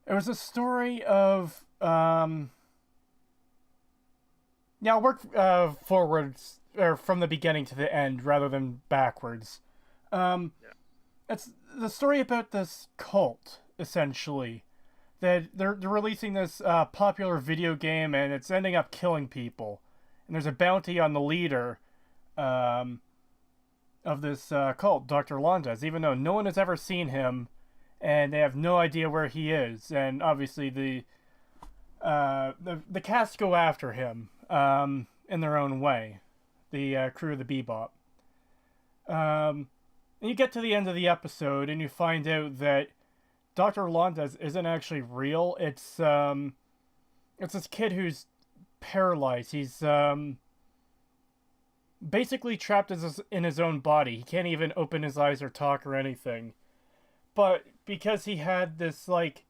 was a story of... Now, I'll work forwards, or from the beginning to the end, rather than backwards. It's the story about this cult, essentially. That they're releasing this popular video game, and it's ending up killing people. And there's a bounty on the leader of this cult, Dr. Londes, even though no one has ever seen him, and they have no idea where he is. And obviously the cast go after him. In their own way, the crew of the Bebop. And you get to the end of the episode and you find out that Dr. Londes isn't actually real. It's this kid who's paralyzed. He's basically trapped in his own body. He can't even open his eyes or talk or anything. But because he had this like,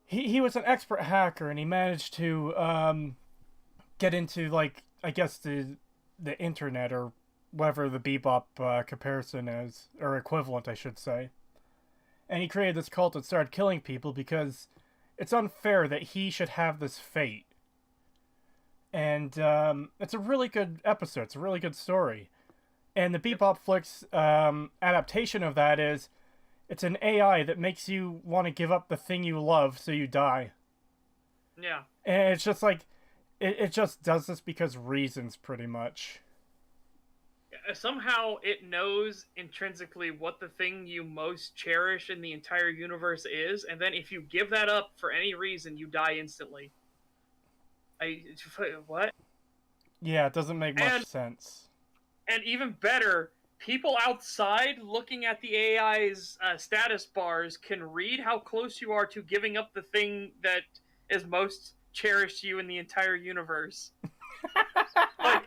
he was an expert hacker and he managed to get into, like, I guess the the internet, or whatever the Bebop comparison is, or equivalent, I should say. And he created this cult and started killing people because it's unfair that he should have this fate. And it's a really good episode. It's a really good story. And the Bebop Flicks adaptation of that is, it's an AI that makes you want to give up the thing you love so you die. Yeah. And it's just like, it just does this because reasons, pretty much. Somehow it knows intrinsically what the thing you most cherish in the entire universe is, and then if you give that up for any reason, you die instantly. What? Yeah, it doesn't make much sense. And even better, people outside looking at the AI's status bars can read how close you are to giving up the thing that is most cherished to you in the entire universe. Like,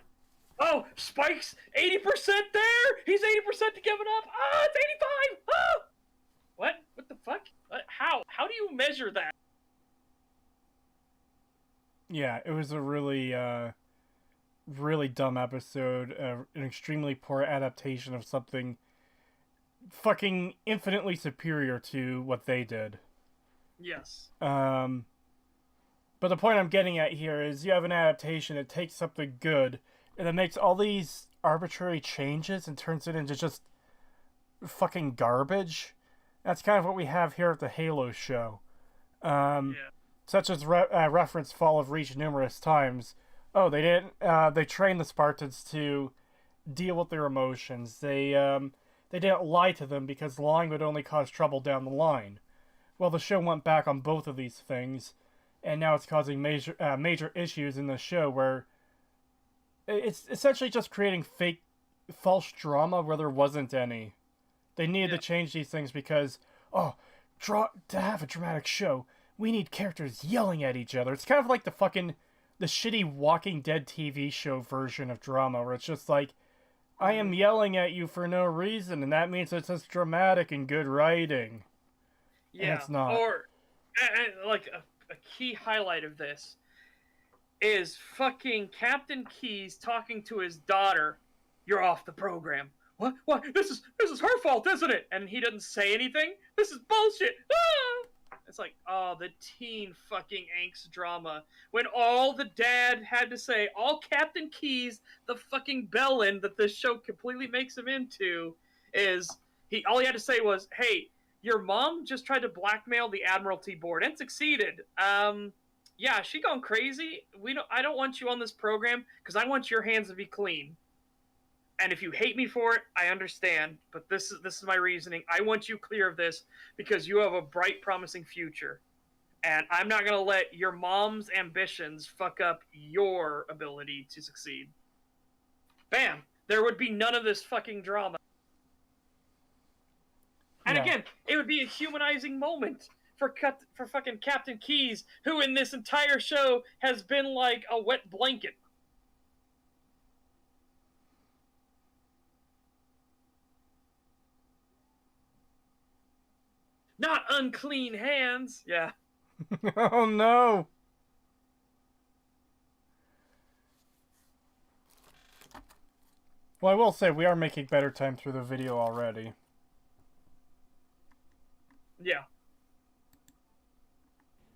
oh, Spike's 80% there! He's 80% to giving up! Ah, it's 85! Ah! What? What the fuck? How? How do you measure that? Yeah, it was a really, really dumb episode. An extremely poor adaptation of something fucking infinitely superior to what they did. Yes. But the point I'm getting at here is you have an adaptation that takes something good and it makes all these arbitrary changes and turns it into just fucking garbage. That's kind of what we have here at the Halo show. Such as reference Fall of Reach numerous times. Oh, they didn't. They trained the Spartans to deal with their emotions. They didn't lie to them because lying would only cause trouble down the line. Well, the show went back on both of these things, and now it's causing major issues in the show where it's essentially just creating fake, false drama where there wasn't any. They needed to change these things because, to have a dramatic show, we need characters yelling at each other. It's kind of like the shitty Walking Dead TV show version of drama, where it's just like, I am yelling at you for no reason, and that means it's just dramatic and good writing. Yeah, and it's not. Or, like, a key highlight of this is fucking Captain Keyes talking to his daughter. You're off the program. What? This is her fault, isn't it? And he doesn't say anything? This is bullshit! Ah! It's like, oh, the teen fucking angst drama. When all the dad had to say, all Captain Keyes, the fucking bellend that this show completely makes him into, is, all he had to say was, hey, your mom just tried to blackmail the Admiralty board and succeeded. Yeah, she gone crazy. I don't want you on this program because I want your hands to be clean. And if you hate me for it, I understand. But this is my reasoning. I want you clear of this because you have a bright, promising future. And I'm not going to let your mom's ambitions fuck up your ability to succeed. Bam! There would be none of this fucking drama. And again, it would be a humanizing moment for fucking Captain Keyes, who in this entire show has been like a wet blanket. Not unclean hands. Yeah. Oh no. Well, I will say we are making better time through the video already. Yeah.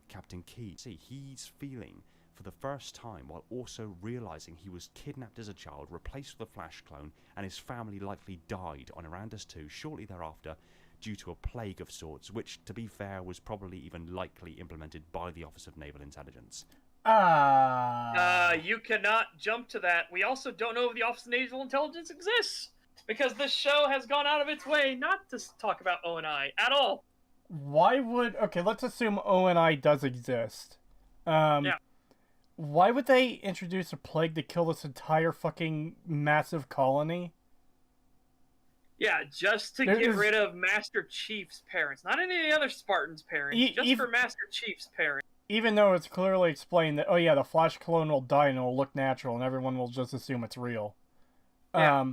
Captain Keyes, see, he's feeling for the first time while also realizing he was kidnapped as a child, replaced with a Flash clone, and his family likely died on Arandis 2 shortly thereafter due to a plague of sorts, which, to be fair, was probably even likely implemented by the Office of Naval Intelligence. You cannot jump to that. We also don't know if the Office of Naval Intelligence exists, because this show has gone out of its way not to talk about ONI at all. Why would... Okay, let's assume ONI does exist. Yeah. Why would they introduce a plague to kill this entire fucking massive colony? Yeah, just to get rid of Master Chief's parents. Not any of the other Spartans' parents, just for Master Chief's parents. Even though it's clearly explained that, oh yeah, the Flash clone will die and it'll look natural and everyone will just assume it's real. Yeah.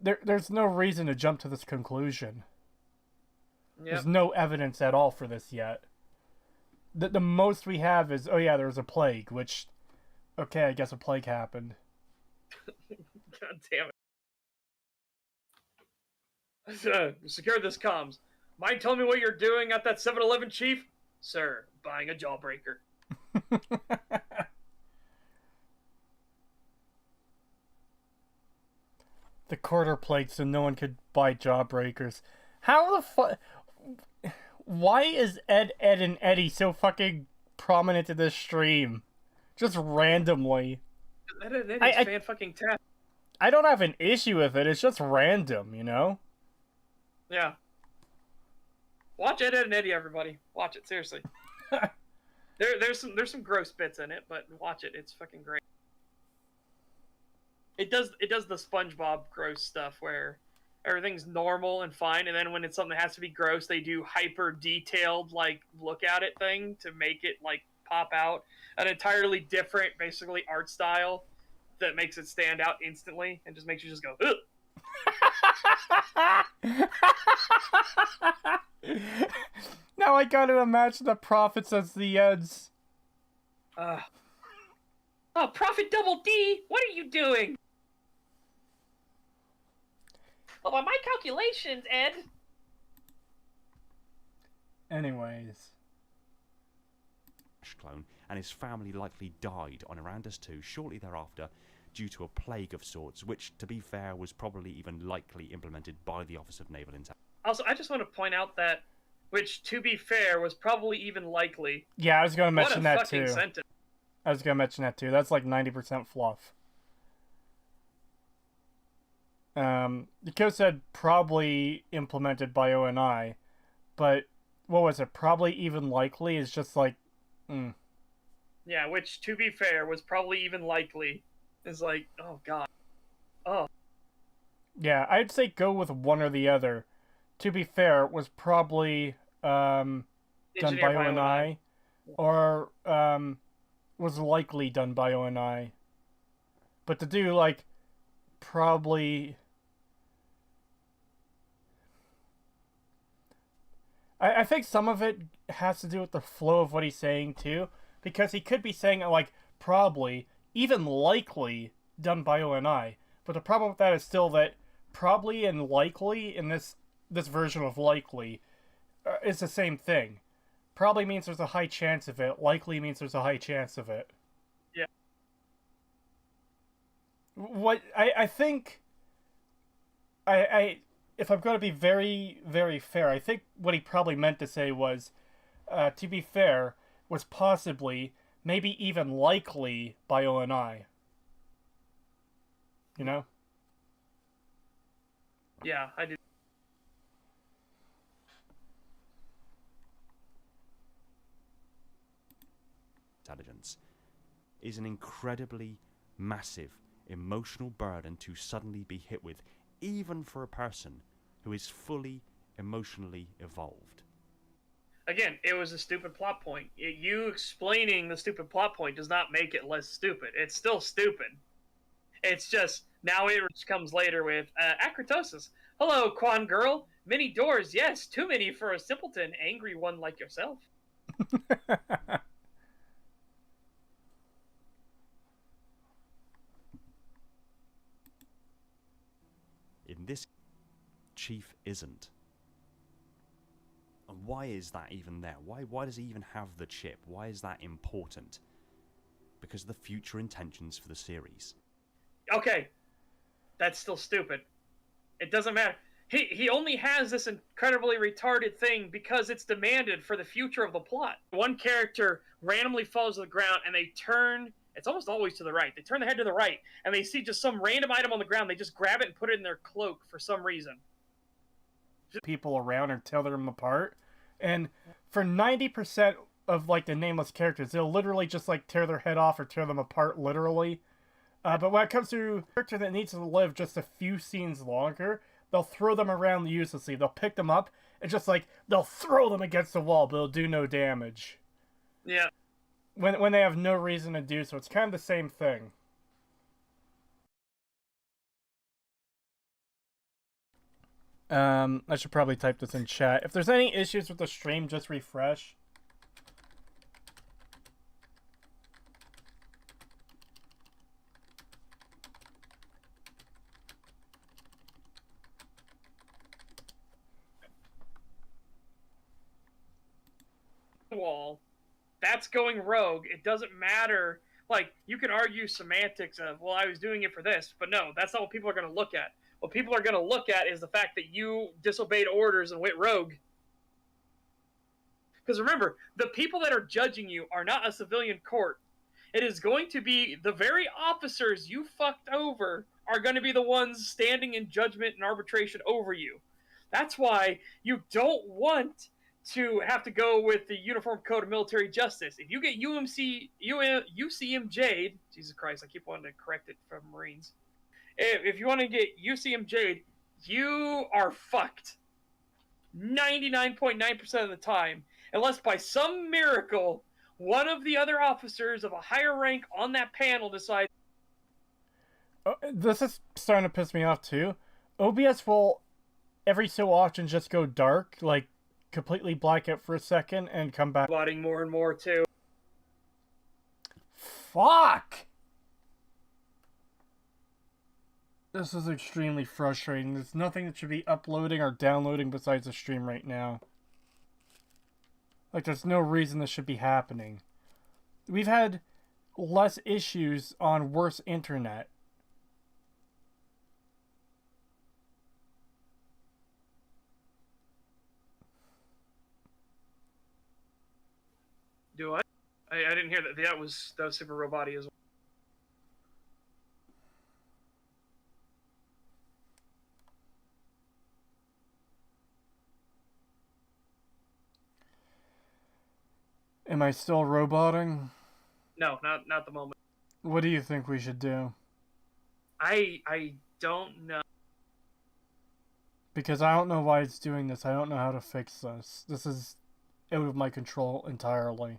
There's no reason to jump to this conclusion. Yep. There's no evidence at all for this yet. The most we have is, oh yeah, there was a plague, which, okay, I guess a plague happened. God damn it. Secure this comms. Mind telling me what you're doing at that 7-Eleven, Chief? Sir, buying a jawbreaker. The quarter plates so no one could buy jawbreakers. How the fuck? Why is Ed, and Eddie so fucking prominent in this stream? Just randomly. Ed and Eddie's fan-fucking-tastic. I don't have an issue with it. It's just random, you know? Yeah. Watch Ed, and Eddie, everybody. Watch it, seriously. There's some gross bits in it, but watch it. It's fucking great. It does the SpongeBob gross stuff where everything's normal and fine, and then when it's something that has to be gross, they do hyper detailed like look at it thing to make it like pop out. An entirely different, basically, art style that makes it stand out instantly and just makes you just go, ugh. Now I gotta imagine the prophets as the Eds. Oh, Prophet Double D, what are you doing? Well, by my calculations, Ed. Anyways. Clone, and his family likely died on Arandis II shortly thereafter due to a plague of sorts, which, to be fair, was probably even likely implemented by the Office of Naval Intelligence. Also, I just want to point out that, which, to be fair, was probably even likely. Yeah, I was going to mention that too. Sentence. I was going to mention that too. That's like 90% fluff. The code said probably implemented by ONI, but what was it? Probably even likely is just like, Yeah, which, to be fair, was probably even likely. Is like, oh god. Oh. Yeah, I'd say go with one or the other. To be fair, was probably done by ONI, or was likely done by ONI. But to do like probably, I think some of it has to do with the flow of what he's saying too, because he could be saying like probably, even likely done by ONI. But the problem with that is still that probably and likely in this version of likely is the same thing. Probably means there's a high chance of it. Likely means there's a high chance of it. Yeah. What I think if I'm going to be very, very fair, I think what he probably meant to say was, to be fair, was possibly, maybe even likely by ONI. You know? Yeah, I did. Intelligence is an incredibly massive emotional burden to suddenly be hit with, even for a person who is fully emotionally evolved. Again, it was a stupid plot point. You explaining the stupid plot point does not make it less stupid. It's still stupid. It's just, now it comes later with, Creetosis. Hello, Quan girl. Many doors, yes, too many for a simpleton, angry one like yourself. In this, Chief isn't. And why is that even there? Why does he even have the chip? Why is that important? Because of the future intentions for the series. Okay, that's still stupid. It doesn't matter. He only has this incredibly retarded thing because it's demanded for the future of the plot. One character randomly falls to the ground and they turn, it's almost always to the right. They turn their head to the right and they see just some random item on the ground. They just grab it and put it in their cloak for some reason. People around and tear them apart. And for 90% of like the nameless characters, they'll literally just like tear their head off or tear them apart literally. But when it comes to a character that needs to live just a few scenes longer, they'll throw them around uselessly. They'll pick them up and just like, they'll throw them against the wall, but it'll do no damage. Yeah. When they have no reason to do so. It's kind of the same thing. I should probably type this in chat. If there's any issues with the stream, just refresh. that's going rogue. It doesn't matter. Like, you can argue semantics of, well, I was doing it for this, but no, that's not what people are going to look at. What people are going to look at is the fact that you disobeyed orders and went rogue. Because remember, the people that are judging you are not a civilian court. It is going to be the very officers you fucked over are going to be the ones standing in judgment and arbitration over you. That's why you don't want to have to go with the Uniform Code of Military Justice. If you get UCMJ'd, Jesus Christ, I keep wanting to correct it from Marines. If you want to get UCMJ'd, you are fucked 99.9% of the time, unless by some miracle one of the other officers of a higher rank on that panel decides. Oh, this is starting to piss me off too. OBS will every so often just go dark, like completely black out for a second and come back. Plotting more and more too. Fuck! This is extremely frustrating. There's nothing that should be uploading or downloading besides the stream right now. Like, there's no reason this should be happening. We've had less issues on worse internet. Do I? I didn't hear that. That was super robot-y as well. Am I still roboting? No, not the moment. What do you think we should do? I don't know. Because I don't know why it's doing this. I don't know how to fix this. This is out of my control entirely.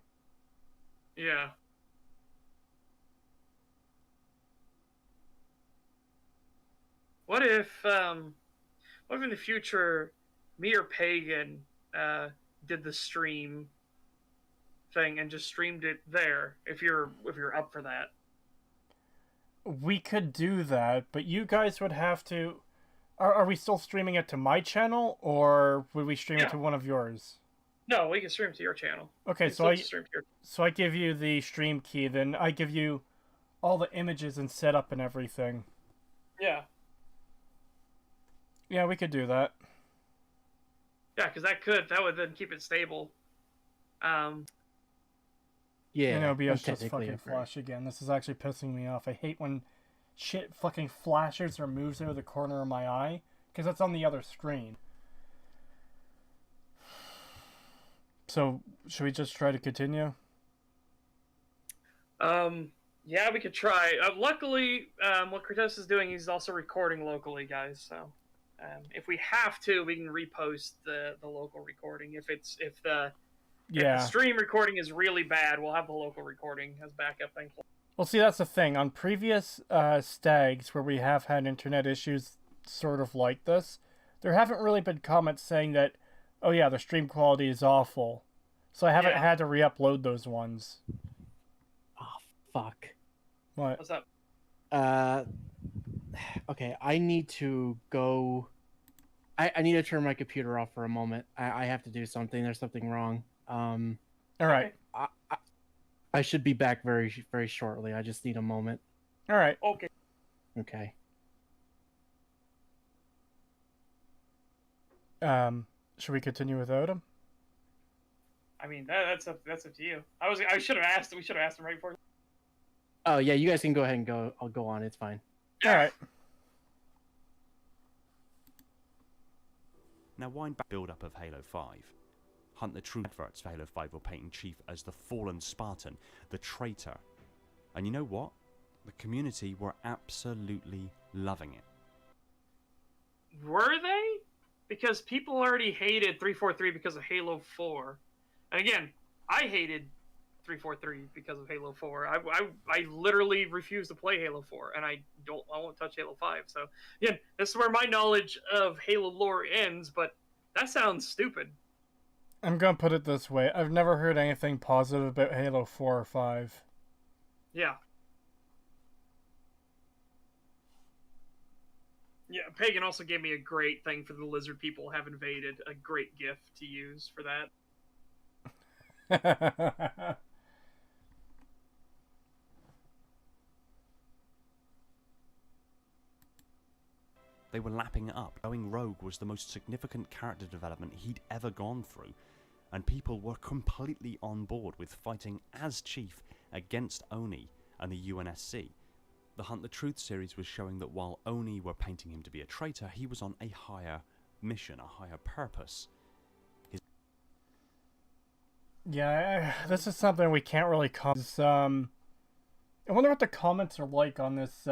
Yeah. What if in the future, me or Pagan did the stream thing and just streamed it there? If you're up for that. We could do that, but you guys would have to. Are we still streaming it to my channel, or would we stream it to one of yours? No, we can stream to your channel. Okay, so I give you the stream key, then I give you all the images and setup and everything. Yeah. Yeah, we could do that. Yeah, because that would then keep it stable. Yeah. And OBS just fucking flash again. This is actually pissing me off. I hate when shit fucking flashes or moves out of the corner of my eye, because that's on the other screen. So, should we just try to continue? Yeah, we could try. Luckily, what Creetosis is doing, he's also recording locally, guys. So, if we have to, we can repost the local recording. If the stream recording is really bad, we'll have the local recording as backup. Thankfully. Well, see, that's the thing. On previous STAGs where we have had internet issues sort of like this, there haven't really been comments saying that, oh yeah, the stream quality is awful. So I haven't had to re-upload those ones. Oh, fuck. What? What's up? Okay, I need to go. I need to turn my computer off for a moment. I have to do something. There's something wrong. All right. I should be back very, very shortly. I just need a moment. All right. Okay. Okay. Should we continue without him? I mean, that's up to you. I should have asked. We should have asked him right before. Oh yeah, you guys can go ahead and go. I'll go on. It's fine. All right. Now, wind back build-up of Halo 5. Hunt the true adverts for Halo 5 were painting Chief as the fallen Spartan, the traitor. And you know what? The community were absolutely loving it. Were they? Because people already hated 343 because of Halo 4. And again, I hated 343 because of Halo 4. I literally refuse to play Halo 4, and I won't touch Halo 5. So, yeah, this is where my knowledge of Halo lore ends, but that sounds stupid. I'm gonna put it this way. I've never heard anything positive about Halo 4 or 5. Yeah. Yeah, Pagan also gave me a great thing for the lizard people have invaded. A great gift to use for that. They were lapping it up. Going rogue was the most significant character development he'd ever gone through, and people were completely on board with fighting as Chief against Oni and the UNSC. The Hunt the Truth series was showing that while Oni were painting him to be a traitor, he was on a higher mission, a higher purpose. Yeah, this is something we can't really comment. I wonder what the comments are like on this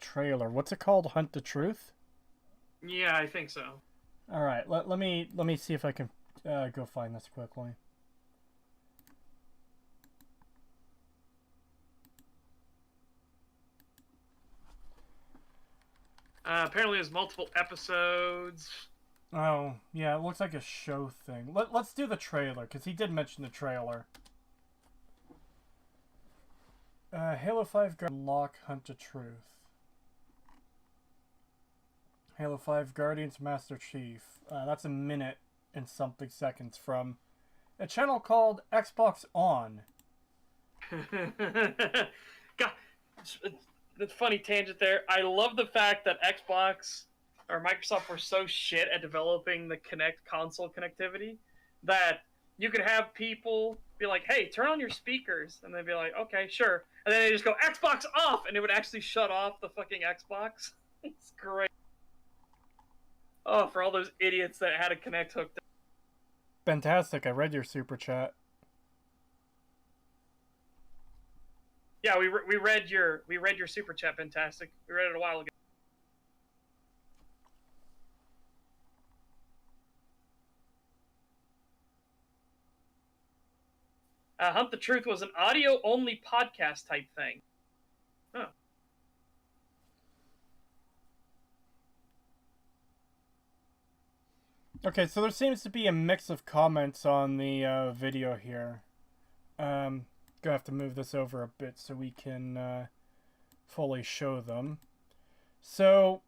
trailer. What's it called? Hunt the Truth? Yeah, I think so. All right, let me see if I can go find this quickly. Apparently, there's multiple episodes. Oh, yeah, it looks like a show thing. Let's do the trailer, because he did mention the trailer. Halo 5 Lock Hunt the Truth. Halo 5 Guardians Master Chief. That's a minute and something seconds from a channel called Xbox On. God, the funny tangent there. I love the fact that Xbox or Microsoft were so shit at developing the Kinect console connectivity that you could have people be like, hey, turn on your speakers. And they'd be like, okay, sure. And then they just go, Xbox off! And it would actually shut off the fucking Xbox. It's great. Oh, for all those idiots that had a Kinect hooked up. Fantastic. I read your super chat. Yeah, we read your super chat, Fantastic. We read it a while ago. Hunt the Truth was an audio-only podcast type thing. Huh. Okay, so there seems to be a mix of comments on the video here. Gonna have to move this over a bit so we can fully show them. So,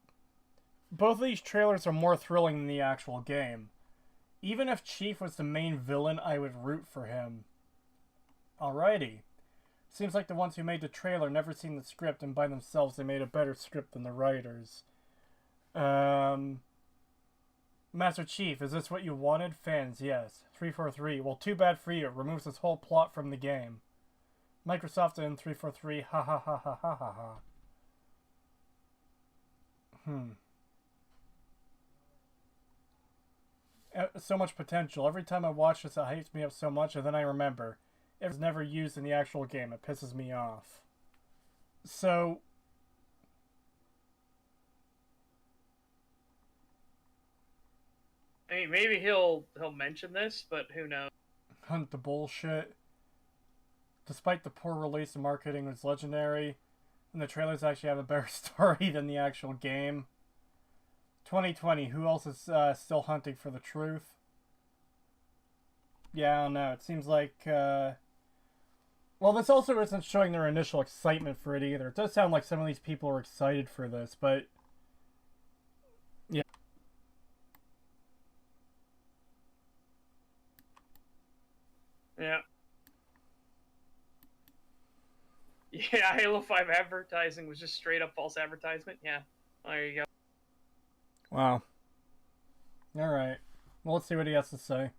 both of these trailers are more thrilling than the actual game. Even if Chief was the main villain, I would root for him. Alrighty. Seems like the ones who made the trailer never seen the script, and by themselves they made a better script than the writers. Master Chief, is this what you wanted? Fans, yes. 343, well, too bad for you. It removes this whole plot from the game. Microsoft and 343, ha ha ha ha ha ha ha. So much potential. Every time I watch this, it hypes me up so much, and then I remember. It was never used in the actual game. It pisses me off. So... I mean, maybe he'll mention this, but who knows? Hunt the bullshit. Despite the poor release, the marketing was legendary, and the trailers actually have a better story than the actual game. 2020, who else is still hunting for the truth? Yeah, I don't know. It seems like... Well, this also isn't showing their initial excitement for it either. It does sound like some of these people are excited for this, but... Yeah. Yeah. Yeah, Halo 5 advertising was just straight up false advertisement. Yeah. There you go. Wow. Alright. Well, let's see what he has to say.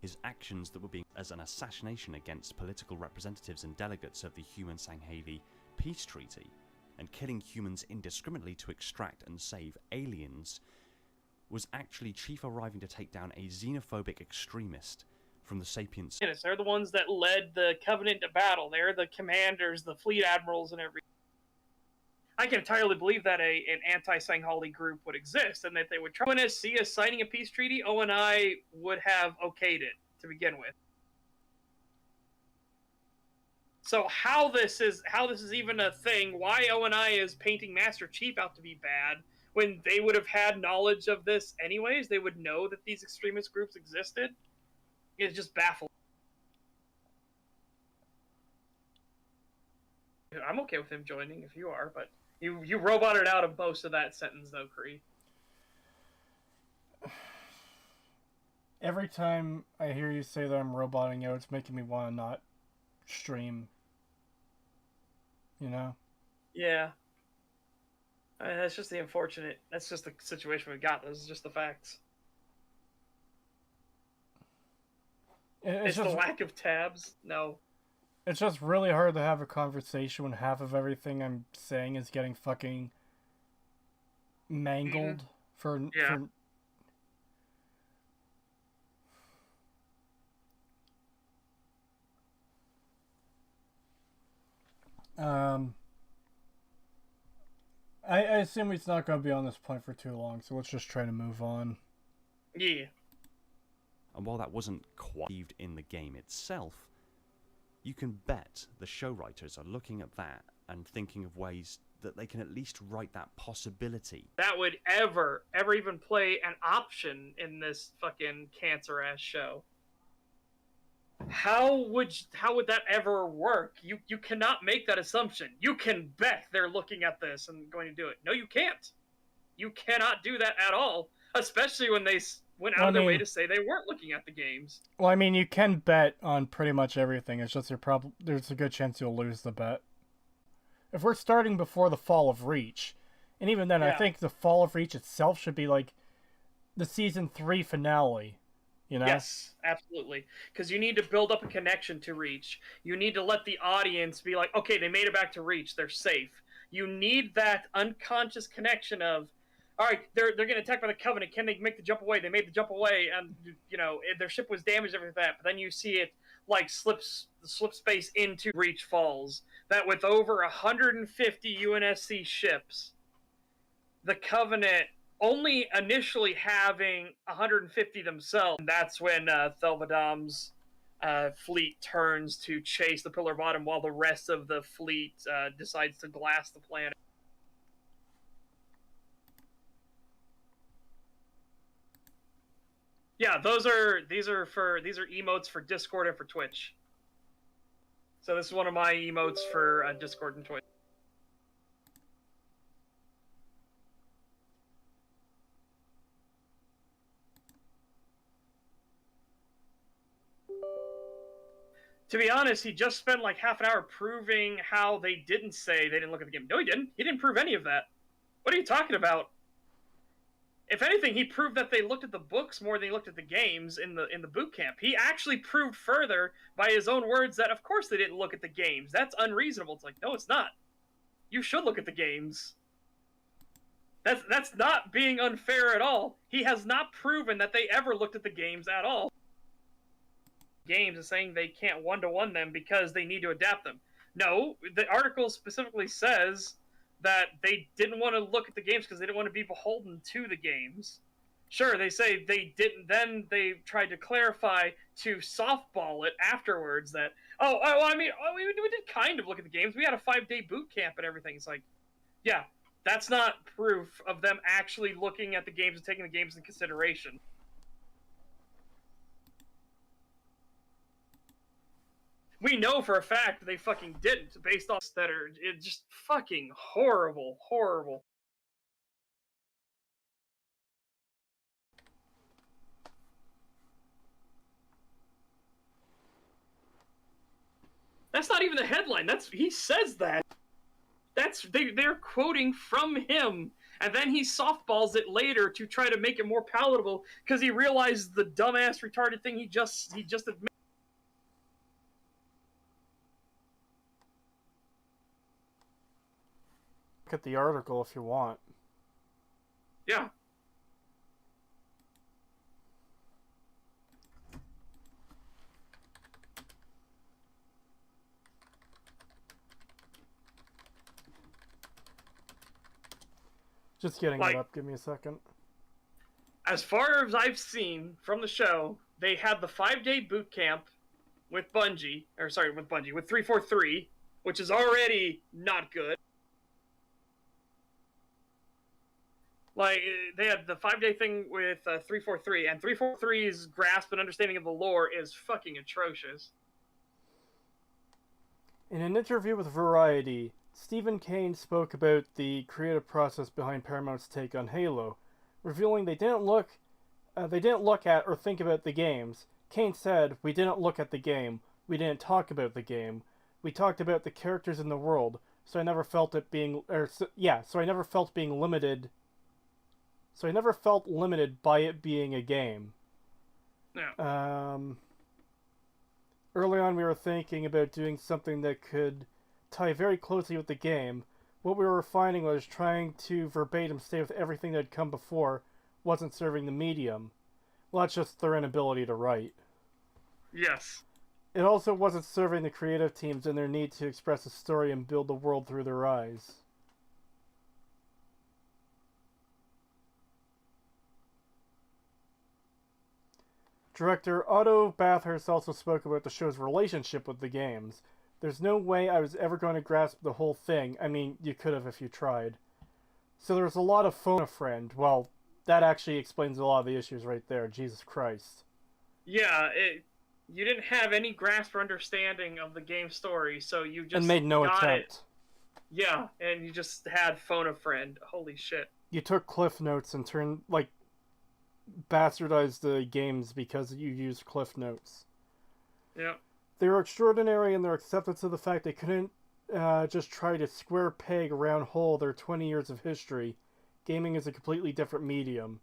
His actions that were being as an assassination against political representatives and delegates of the Human-Sangheili peace treaty, and killing humans indiscriminately to extract and save aliens, was actually Chief arriving to take down a xenophobic extremist from the Sapiens. They're the ones that led the Covenant to battle. They're the commanders, the fleet admirals, and everything. I can entirely believe that an anti-Sangheili group would exist, and that they would try to see us signing a peace treaty. ONI would have okayed it to begin with. So how this is even a thing? Why ONI is painting Master Chief out to be bad when they would have had knowledge of this anyways? They would know that these extremist groups existed. It's just baffling. I'm okay with him joining if you are, but you roboted out of most of that sentence though, Cree. Every time I hear you say that I'm roboting out, it's making me want to not stream. You know? Yeah. That's just the unfortunate. That's just the situation we've got. This is just the facts. It's just the lack of tabs. No. It's just really hard to have a conversation when half of everything I'm saying is getting fucking mangled for. I assume it's not going to be on this point for too long, so let's just try to move on. Yeah. And while that wasn't quite in the game itself, you can bet the show writers are looking at that and thinking of ways that they can at least write that possibility. That would ever even play an option in this fucking cancer-ass show. How would that ever work? You cannot make that assumption. You can bet they're looking at this and going to do it. No, you can't. You cannot do that at all, especially when they went out of their way to say they weren't looking at the games. Well, I mean, you can bet on pretty much everything. It's just there's a good chance you'll lose the bet. If we're starting before the fall of Reach, and even then, I think the fall of Reach itself should be like the season 3 finale. You know? Yes, absolutely. Because you need to build up a connection to Reach. You need to let the audience be like, okay, they made it back to Reach. They're safe. You need that unconscious connection of, all right, they're getting attacked by the Covenant. Can they make the jump away? They made the jump away, and you know their ship was damaged, everything like that. But then you see it like slip space into Reach Falls. That with over 150 UNSC ships, the Covenant only initially having 150 themselves. And that's when Thelvadom's fleet turns to chase the Pillar Bottom, while the rest of the fleet decides to glass the planet. Yeah, these are emotes for Discord and for Twitch. So this is one of my emotes for Discord and Twitch. To be honest, he just spent like half an hour proving how they didn't say they didn't look at the game. No, he didn't. He didn't prove any of that. What are you talking about? If anything, he proved that they looked at the books more than he looked at the games in the boot camp. He actually proved further by his own words that of course they didn't look at the games. That's unreasonable. It's like, no, it's not. You should look at the games. That's not being unfair at all. He has not proven that they ever looked at the games at all. Games and saying they can't one-to-one them because they need to adapt them. No, the article specifically says that they didn't want to look at the games because they didn't want to be beholden to the games. Sure, they say they didn't, then they tried to clarify to softball it afterwards that, we did kind of look at the games. We had a 5-day boot camp and everything. It's like, yeah, that's not proof of them actually looking at the games and taking the games into consideration. We know for a fact they fucking didn't, based off that are just fucking horrible, horrible. That's not even the headline. He says that. They're quoting from him, and then he softballs it later to try to make it more palatable because he realized the dumbass retarded thing he just admitted. Look at the article if you want. Yeah. Just getting it up. Give me a second. As far as I've seen from the show, they had the 5-day boot camp with 343, which is already not good. Like, they had the 5-day thing with 343, and 343's grasp and understanding of the lore is fucking atrocious. In an interview with Variety, Stephen Kane spoke about the creative process behind Paramount's take on Halo, revealing they didn't look at or think about the games. Kane said, "We didn't look at the game. We didn't talk about the game. We talked about the characters in the world. So I never felt it being, so I never felt being limited. So I never felt limited by it being a game. Yeah. Early on, we were thinking about doing something that could tie very closely with the game. What we were finding was trying to verbatim stay with everything that had come before wasn't serving the medium. Well, that's just their inability to write. Yes. It also wasn't serving the creative teams and their need to express a story and build the world through their eyes. Director Otto Bathurst also spoke about the show's relationship with the games. There's no way I was ever going to grasp the whole thing. I mean, you could have if you tried. So there was a lot of phone a friend. Well, that actually explains a lot of the issues right there. Jesus Christ. Yeah, you didn't have any grasp or understanding of the game story, so you just and made no got attempt. It. Yeah, and you just had phone a friend. Holy shit. You took Cliff Notes and turned, bastardized the games because you used Cliff Notes. Yeah. They were extraordinary in their acceptance of the fact they couldn't just try to square peg round hole their 20 years of history. Gaming is a completely different medium.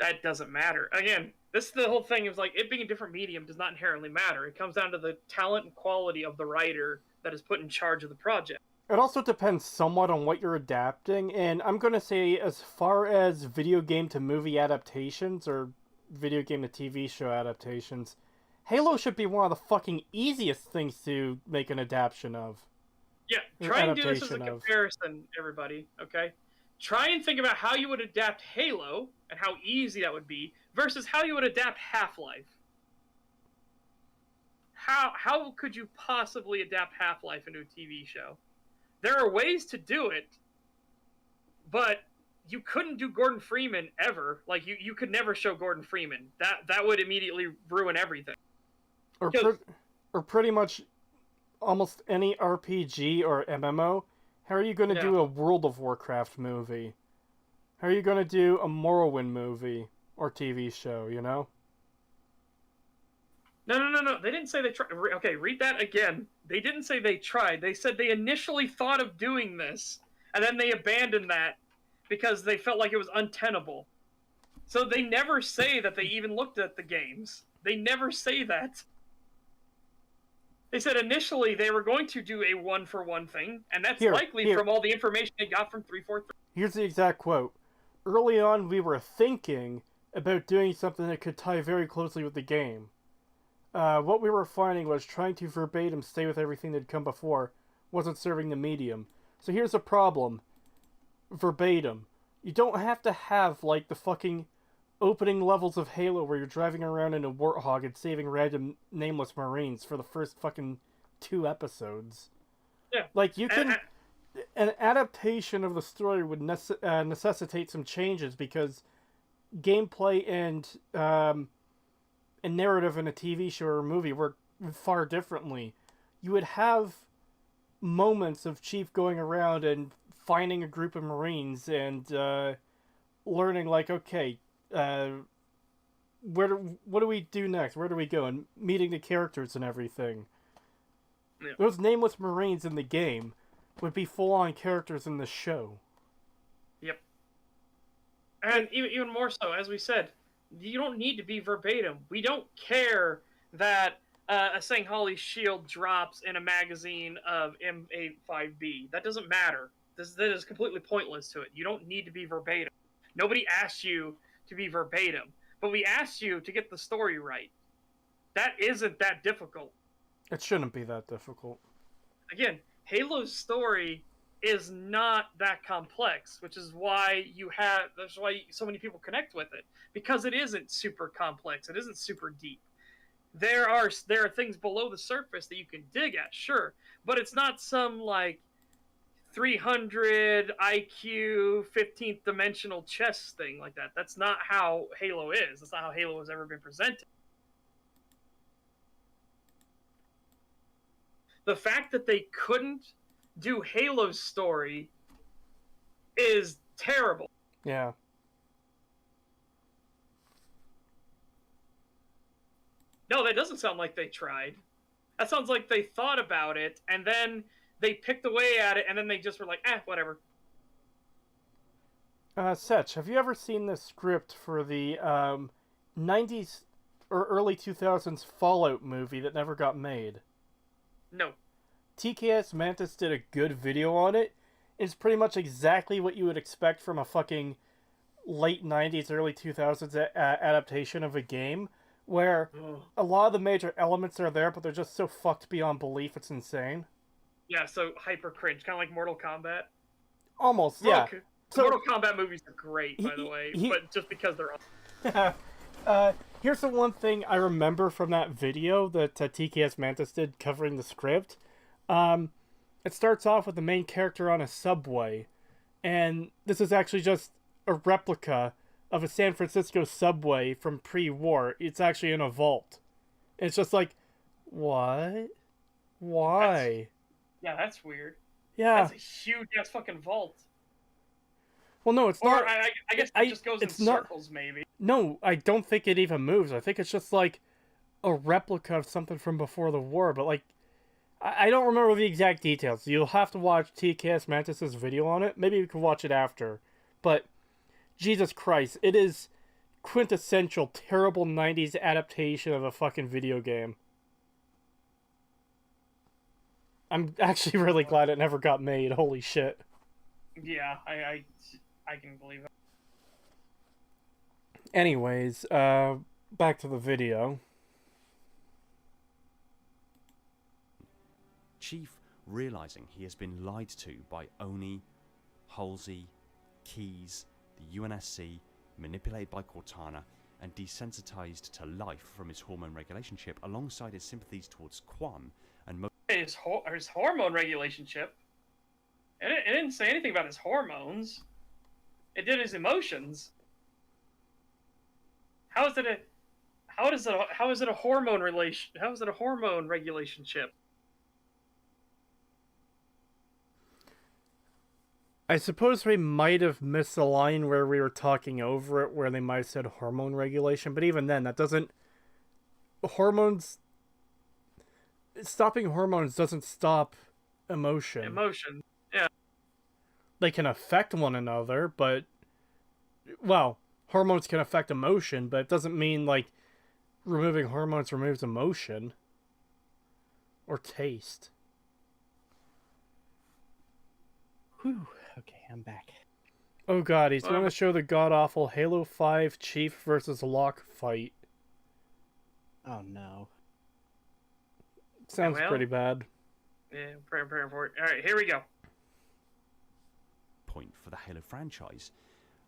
That doesn't matter. Again, this is the whole thing. Is like it being a different medium does not inherently matter. It comes down to the talent and quality of the writer that is put in charge of the project. It also depends somewhat on what you're adapting, and I'm going to say as far as video game to movie adaptations, or video game to TV show adaptations, Halo should be one of the fucking easiest things to make an adaptation of. Yeah, try and do this as a comparison, everybody, okay? Try and think about how you would adapt Halo, and how easy that would be, versus how you would adapt Half-Life. How could you possibly adapt Half-Life into a TV show? There are ways to do it, but you couldn't do Gordon Freeman ever. Like, you could never show Gordon Freeman. That would immediately ruin everything. Or pretty much almost any RPG or MMO. How are you going to do a World of Warcraft movie? How are you going to do a Morrowind movie or TV show, you know? No. They didn't say they tried. Okay, read that again. They didn't say they tried. They said they initially thought of doing this, and then they abandoned that because they felt like it was untenable. So they never say that they even looked at the games. They never say that. They said initially they were going to do a one-for-one thing, and that's likely from all the information they got from 343. Here's the exact quote. Early on, we were thinking about doing something that could tie very closely with the game. What we were finding was trying to verbatim stay with everything that had come before wasn't serving the medium. So here's the problem. Verbatim. You don't have to have, the fucking opening levels of Halo where you're driving around in a Warthog and saving random nameless Marines for the first fucking 2 episodes. Yeah. You can... An adaptation of the story would necessitate some changes because gameplay and narrative in a TV show or a movie work far differently. You would have moments of Chief going around and finding a group of Marines and learning, okay, what do we do next? Where do we go? And meeting the characters and everything. Yeah. Those nameless Marines in the game would be full-on characters in the show. Yep. And even more so, as we said, you don't need to be verbatim. We don't care that a Sanghali shield drops in a magazine of M85B. That doesn't matter. That is completely pointless to it. You don't need to be verbatim. Nobody asked you to be verbatim, but we asked you to get the story right. That isn't that difficult. It shouldn't be that difficult. Again, Halo's story is not that complex, which is why that's why so many people connect with it, because it isn't super complex. It isn't super deep. There are things below the surface that you can dig at, sure, but it's not some 300 IQ 15th dimensional chess thing like that. That's not how Halo is. That's not how Halo has ever been presented. The fact that they couldn't do Halo's story is terrible. Yeah. No, that doesn't sound like they tried. That sounds like they thought about it, and then they picked away at it, and then they just were like, whatever. Setch, have you ever seen the script for the 90s or early 2000s Fallout movie that never got made? No. TKS Mantis did a good video on it. It's pretty much exactly what you would expect from a fucking late 90s, early 2000s adaptation of a game, where a lot of the major elements are there, but they're just so fucked beyond belief, it's insane. Yeah, so hyper cringe, kind of like Mortal Kombat. Almost, yeah. So, Mortal Kombat movies are great, by the way, but just because they're here's the one thing I remember from that video that TKS Mantis did covering the script. It starts off with the main character on a subway, and this is actually just a replica of a San Francisco subway from pre-war. It's actually in a vault. It's just like, what? Why? That's weird. Yeah. That's a huge-ass fucking vault. Well, no, it's not. I guess it just goes in circles, maybe. No, I don't think it even moves. I think it's just like a replica of something from before the war, but like, I don't remember the exact details. You'll have to watch TKS Mantis' video on it. Maybe we can watch it after. But, Jesus Christ, it is quintessential terrible 90s adaptation of a fucking video game. I'm actually really glad it never got made. Holy shit. Yeah, I can believe it. Anyways, back to the video. Chief, realizing he has been lied to by Oni, Halsey, Keyes, the UNSC, manipulated by Cortana, and desensitized to life from his hormone regulation chip, alongside his sympathies towards Quan and his hormone regulation chip. It didn't say anything about his hormones. It did his emotions. How is it a hormone regulation chip? I suppose we might have missed the line where we were talking over it, where they might have said hormone regulation, but even then, that doesn't... Hormones... Stopping hormones doesn't stop emotion. Emotion, yeah. They can affect one another, but... Well, hormones can affect emotion, but it doesn't mean, like, removing hormones removes emotion. Or taste. Whew. Okay, I'm back. Oh god, he's going to show the god-awful Halo 5 Chief versus Locke fight. Oh no. Sounds pretty bad. Yeah, preparing for it. Alright, here we go. Point for the Halo franchise.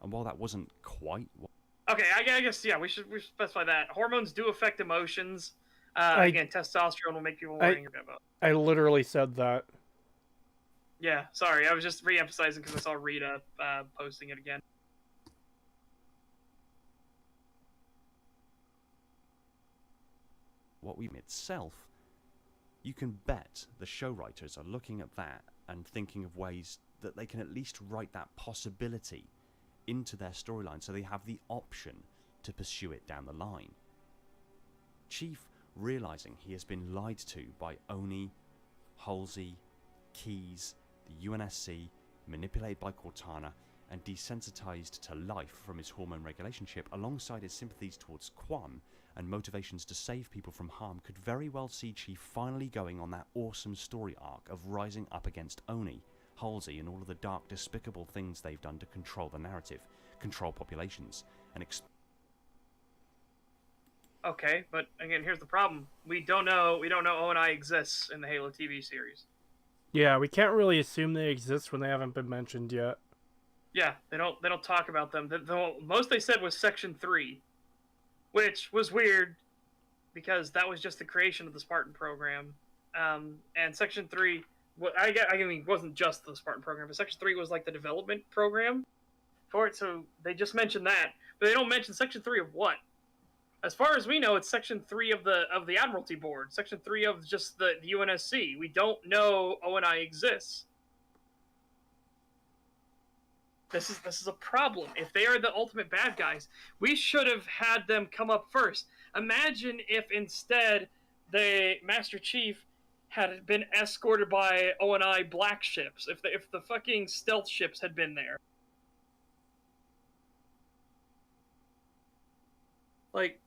And while that wasn't quite... Okay, I guess, yeah, we should specify that. Hormones do affect emotions. Again, testosterone will make people more angry about it. I literally said that. Yeah, sorry, I was just re-emphasizing because I saw Rita posting it again. What we itself, you can bet the show writers are looking at that and thinking of ways that they can at least write that possibility into their storyline so they have the option to pursue it down the line. Chief, realizing he has been lied to by Oni, Halsey, Keyes, the UNSC, manipulated by Cortana, and desensitized to life from his hormone regulation chip, alongside his sympathies towards Quan and motivations to save people from harm, could very well see Chief finally going on that awesome story arc of rising up against Oni, Halsey, and all of the dark, despicable things they've done to control the narrative, control populations, and Okay, but again, here's the problem. We don't know ONI exists in the Halo TV series. Yeah, we can't really assume they exist when they haven't been mentioned yet. Yeah, they don't talk about them. The most they said was Section 3, which was weird because that was just the creation of the Spartan program. And Section 3, I mean, wasn't just the Spartan program, but Section 3 was like the development program for it, so they just mentioned that. But they don't mention Section 3 of what? As far as we know, it's Section 3 of the Admiralty Board, Section 3 of just the UNSC. We don't know ONI exists. This is a problem. If they are the ultimate bad guys, we should have had them come up first. Imagine if instead the Master Chief had been escorted by O&I black ships, if the fucking stealth ships had been there. Like,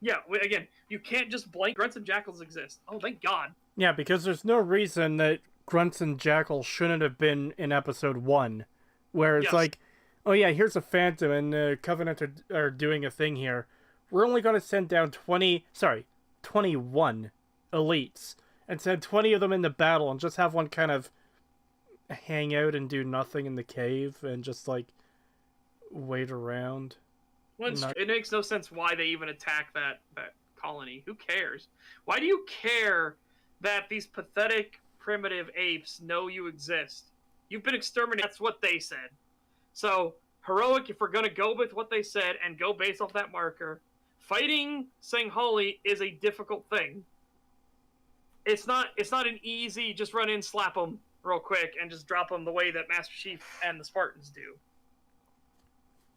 yeah, again, you can't just blank grunts and jackals exist. Oh, thank God. Yeah, because there's no reason that grunts and jackals shouldn't have been in episode 1, where it's like, oh yeah, here's a phantom and the Covenant are doing a thing here. We're only going to send down 21 elites and send 20 of them into battle and just have one kind of hang out and do nothing in the cave and just like wait around. It makes no sense why they even attack that colony. Who cares? Why do you care that these pathetic primitive apes know you exist? You've been exterminated. That's what they said. So, heroic, if we're going to go with what they said and go based off that marker, fighting Sanghali is a difficult thing. It's not an easy, just run in, slap them real quick, and just drop them the way that Master Chief and the Spartans do.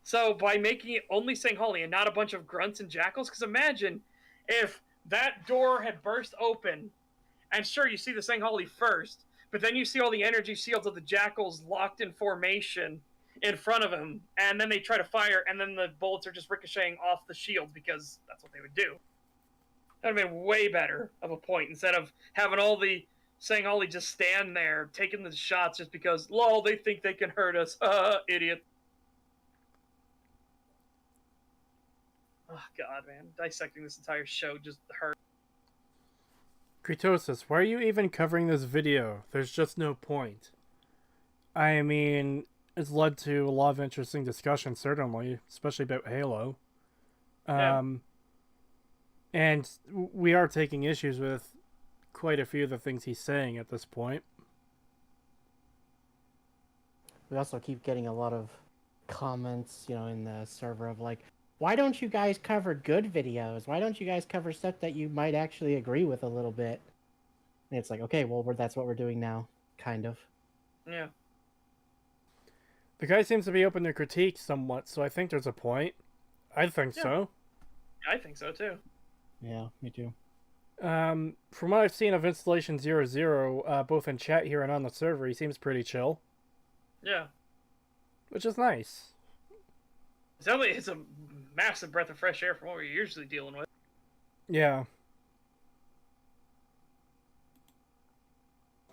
So, by making it only Sanghali and not a bunch of grunts and jackals, because imagine if that door had burst open, and sure, you see the Sanghali first, but then you see all the energy shields of the jackals locked in formation in front of him, and then they try to fire, and then the bullets are just ricocheting off the shields because that's what they would do. That would have been way better of a point, instead of having all the Sanghali just stand there, taking the shots just because, lol, they think they can hurt us. Idiot. Oh, God, man. Dissecting this entire show just hurt. Creetosis, why are you even covering this video? There's just no point. I mean, it's led to a lot of interesting discussion, certainly, especially about Halo. Yeah. And we are taking issues with quite a few of the things he's saying at this point. We also keep getting a lot of comments, in the server of like, why don't you guys cover good videos? Why don't you guys cover stuff that you might actually agree with a little bit? And it's like, okay, well, that's what we're doing now, kind of. Yeah. The guy seems to be open to critique somewhat, so I think there's a point. I think so. I think so, too. Yeah, me too. From what I've seen of Installation 00, both in chat here and on the server, he seems pretty chill. Yeah. Which is nice. It's a massive breath of fresh air from what we're usually dealing with. Yeah.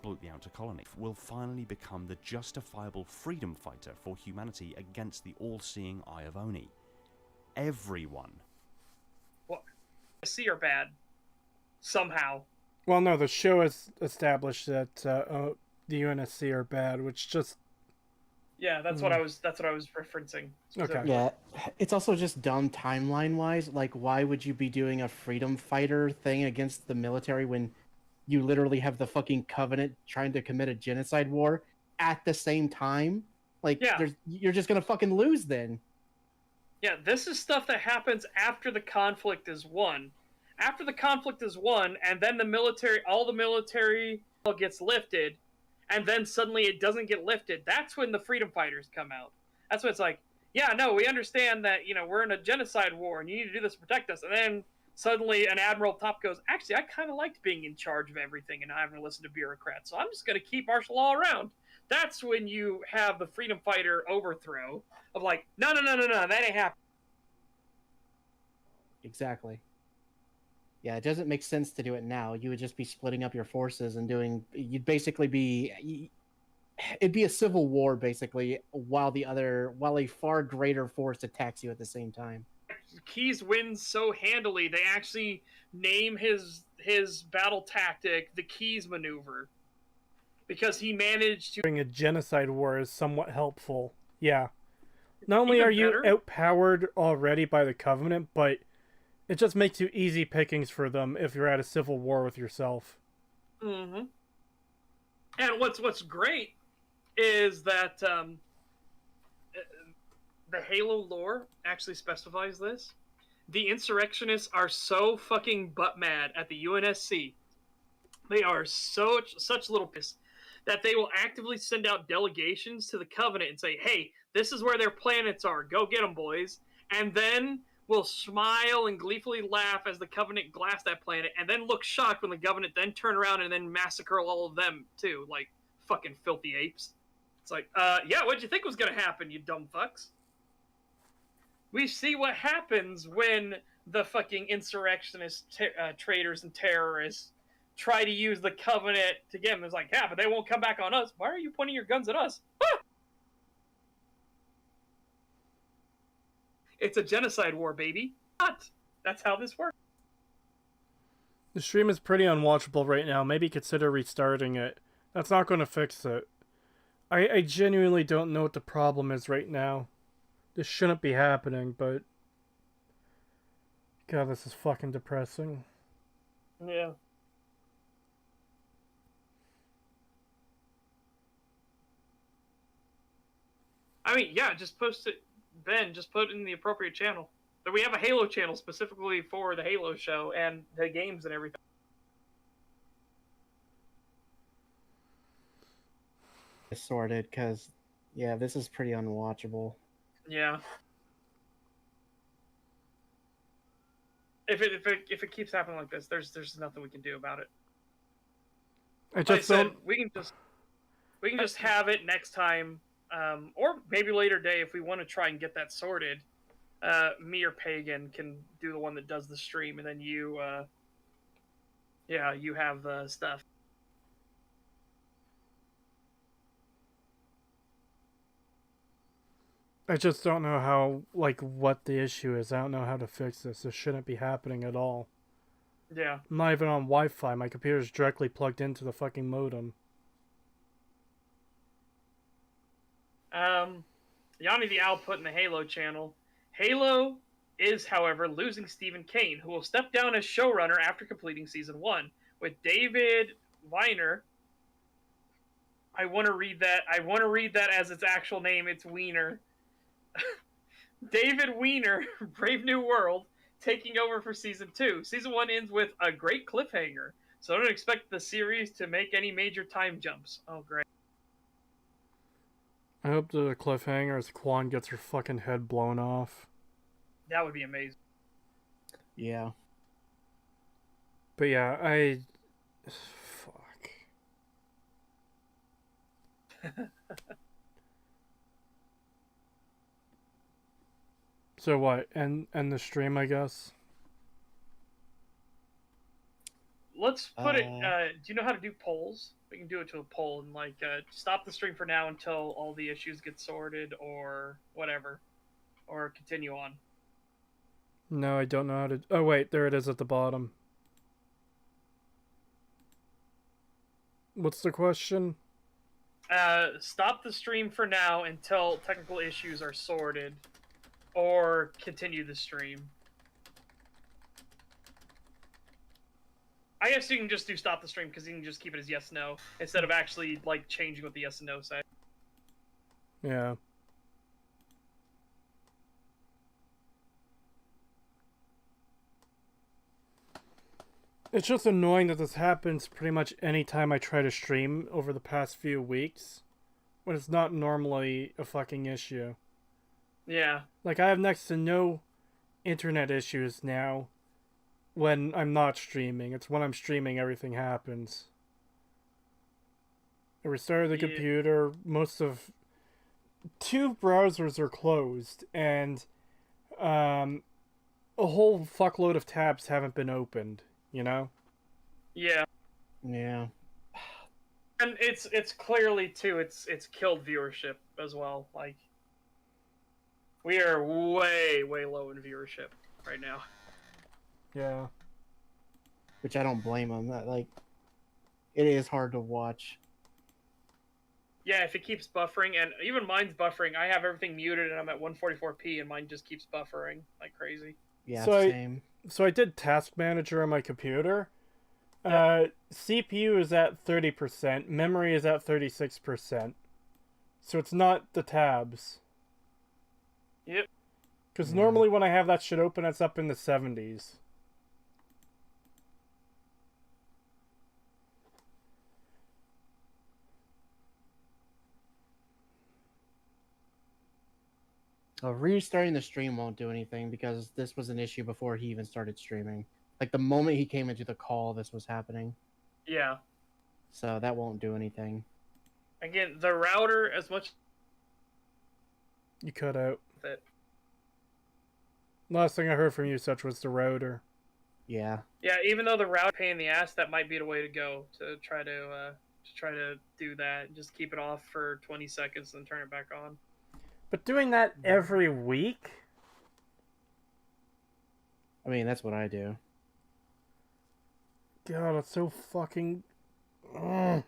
The outer colony will finally become the justifiable freedom fighter for humanity against the all-seeing eye of Oni. Everyone. What? See are bad. Somehow. Well, no, the show has established that the UNSC are bad, which just... Yeah, that's what I was referencing. Okay. Yeah, it's also just dumb timeline-wise. Like, why would you be doing a freedom fighter thing against the military when you literally have the fucking Covenant trying to commit a genocide war at the same time? Like, you're just gonna fucking lose then. Yeah, this is stuff that happens after the conflict is won. After the conflict is won, and then all the military gets lifted, and then suddenly it doesn't get lifted, that's when the freedom fighters come out. That's when it's like, yeah, no, we understand that, we're in a genocide war, and you need to do this to protect us. And then suddenly an admiral top goes, actually, I kind of liked being in charge of everything and not having to listen to bureaucrats, so I'm just going to keep martial law around. That's when you have the freedom fighter overthrow of like, no, that ain't happening. Exactly. Yeah, it doesn't make sense to do it now. You would just be splitting up your forces and you'd basically it'd be a civil war basically while a far greater force attacks you at the same time. Keyes wins so handily, they actually name his battle tactic the Keyes maneuver. Because he managed to... During a genocide war is somewhat helpful. Yeah. Not only are you outpowered already by the Covenant, but it just makes you easy pickings for them if you're at a civil war with yourself. Mm-hmm. And what's great is that the Halo lore actually specifies this. The Insurrectionists are so fucking butt mad at the UNSC. They are such little piss that they will actively send out delegations to the Covenant and say, hey, this is where their planets are. Go get them, boys. And then will smile and gleefully laugh as the Covenant glass that planet, and then look shocked when the Covenant then turn around and then massacre all of them too, like fucking filthy apes. It's like, yeah, what'd you think was gonna happen, you dumb fucks? We see what happens when the fucking insurrectionist traitors and terrorists try to use the Covenant to get them. It's like, yeah, but they won't come back on us. Why are you pointing your guns at us? Ah! It's a genocide war, baby. What? That's how this works. The stream is pretty unwatchable right now. Maybe consider restarting it. That's not going to fix it. I genuinely don't know what the problem is right now. This shouldn't be happening, but... God, this is fucking depressing. Yeah. I mean, yeah, just post it, Ben, just put it in the appropriate channel. We have a Halo channel specifically for the Halo show and the games and everything. Sorted, because, yeah, this is pretty unwatchable. Yeah. If it keeps happening like this, there's nothing we can do about it. I just don't... we can just have it next time, or maybe later day if we want to try and get that sorted. Me or Pagan can do the one that does the stream, and then you, you have the stuff. I just don't know how, like, what the issue is. I don't know how to fix this. This shouldn't be happening at all. Yeah. I'm not even on Wi-Fi. My computer's directly plugged into the fucking modem. Yanni the Owl put in the Halo channel. Halo is, however, losing Stephen Kane, who will step down as showrunner after completing Season 1. With David Weiner... I want to read that as its actual name. It's Weiner. David Weiner, Brave New World, taking over for Season 2. Season 1 ends with a great cliffhanger, so don't expect the series to make any major time jumps. Oh, great. I hope the cliffhanger is Quan gets her fucking head blown off. That would be amazing. Yeah. But yeah, fuck. So what? End the stream, I guess? Let's put it... do you know how to do polls? We can do it to a poll and, like, stop the stream for now until all the issues get sorted or whatever. Or continue on. No, I don't know how to... Oh, wait. There it is at the bottom. What's the question? Stop the stream for now until technical issues are sorted. Or continue the stream. I guess you can just do stop the stream because you can just keep it as yes no instead of actually like changing what the yes and no say. Yeah. It's just annoying that this happens pretty much any time I try to stream over the past few weeks when it's not normally a fucking issue. Yeah. Like, I have next to no internet issues now when I'm not streaming. It's when I'm streaming everything happens. I restarted the computer. Most of... 2 browsers are closed, and a whole fuckload of tabs haven't been opened, you know? Yeah. Yeah. And it's clearly, too, it's killed viewership as well. Like... We are way, way low in viewership right now. Yeah. Which I don't blame them. Like, it is hard to watch. Yeah, if it keeps buffering, and even mine's buffering, I have everything muted and I'm at 144p and mine just keeps buffering like crazy. Yeah, so same. So I did Task Manager on my computer. Yeah. CPU is at 30%, memory is at 36%. So it's not the tabs. Yep. Because normally when I have that shit open, it's up in the 70s. Restarting the stream won't do anything because this was an issue before he even started streaming. Like the moment he came into the call, this was happening. Yeah. So that won't do anything. Again, the router, as much You cut out. that. Last thing I heard from you, such was the router. Yeah. Yeah, even though the router pain in the ass, that might be the way to go to try to do that. Just keep it off for 20 seconds and turn it back on. But doing that every week? I mean, that's what I do. God, it's so fucking... Ugh.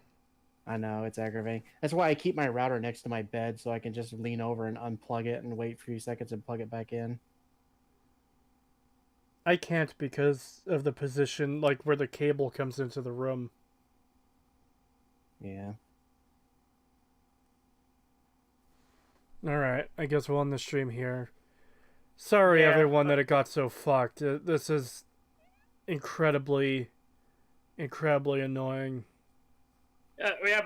I know, it's aggravating. That's why I keep my router next to my bed so I can just lean over and unplug it and wait for a few seconds and plug it back in. I can't because of the position, like where the cable comes into the room. Yeah. Alright, I guess we'll end the stream here. Sorry, everyone, that it got so fucked. This is incredibly annoying. Yeah,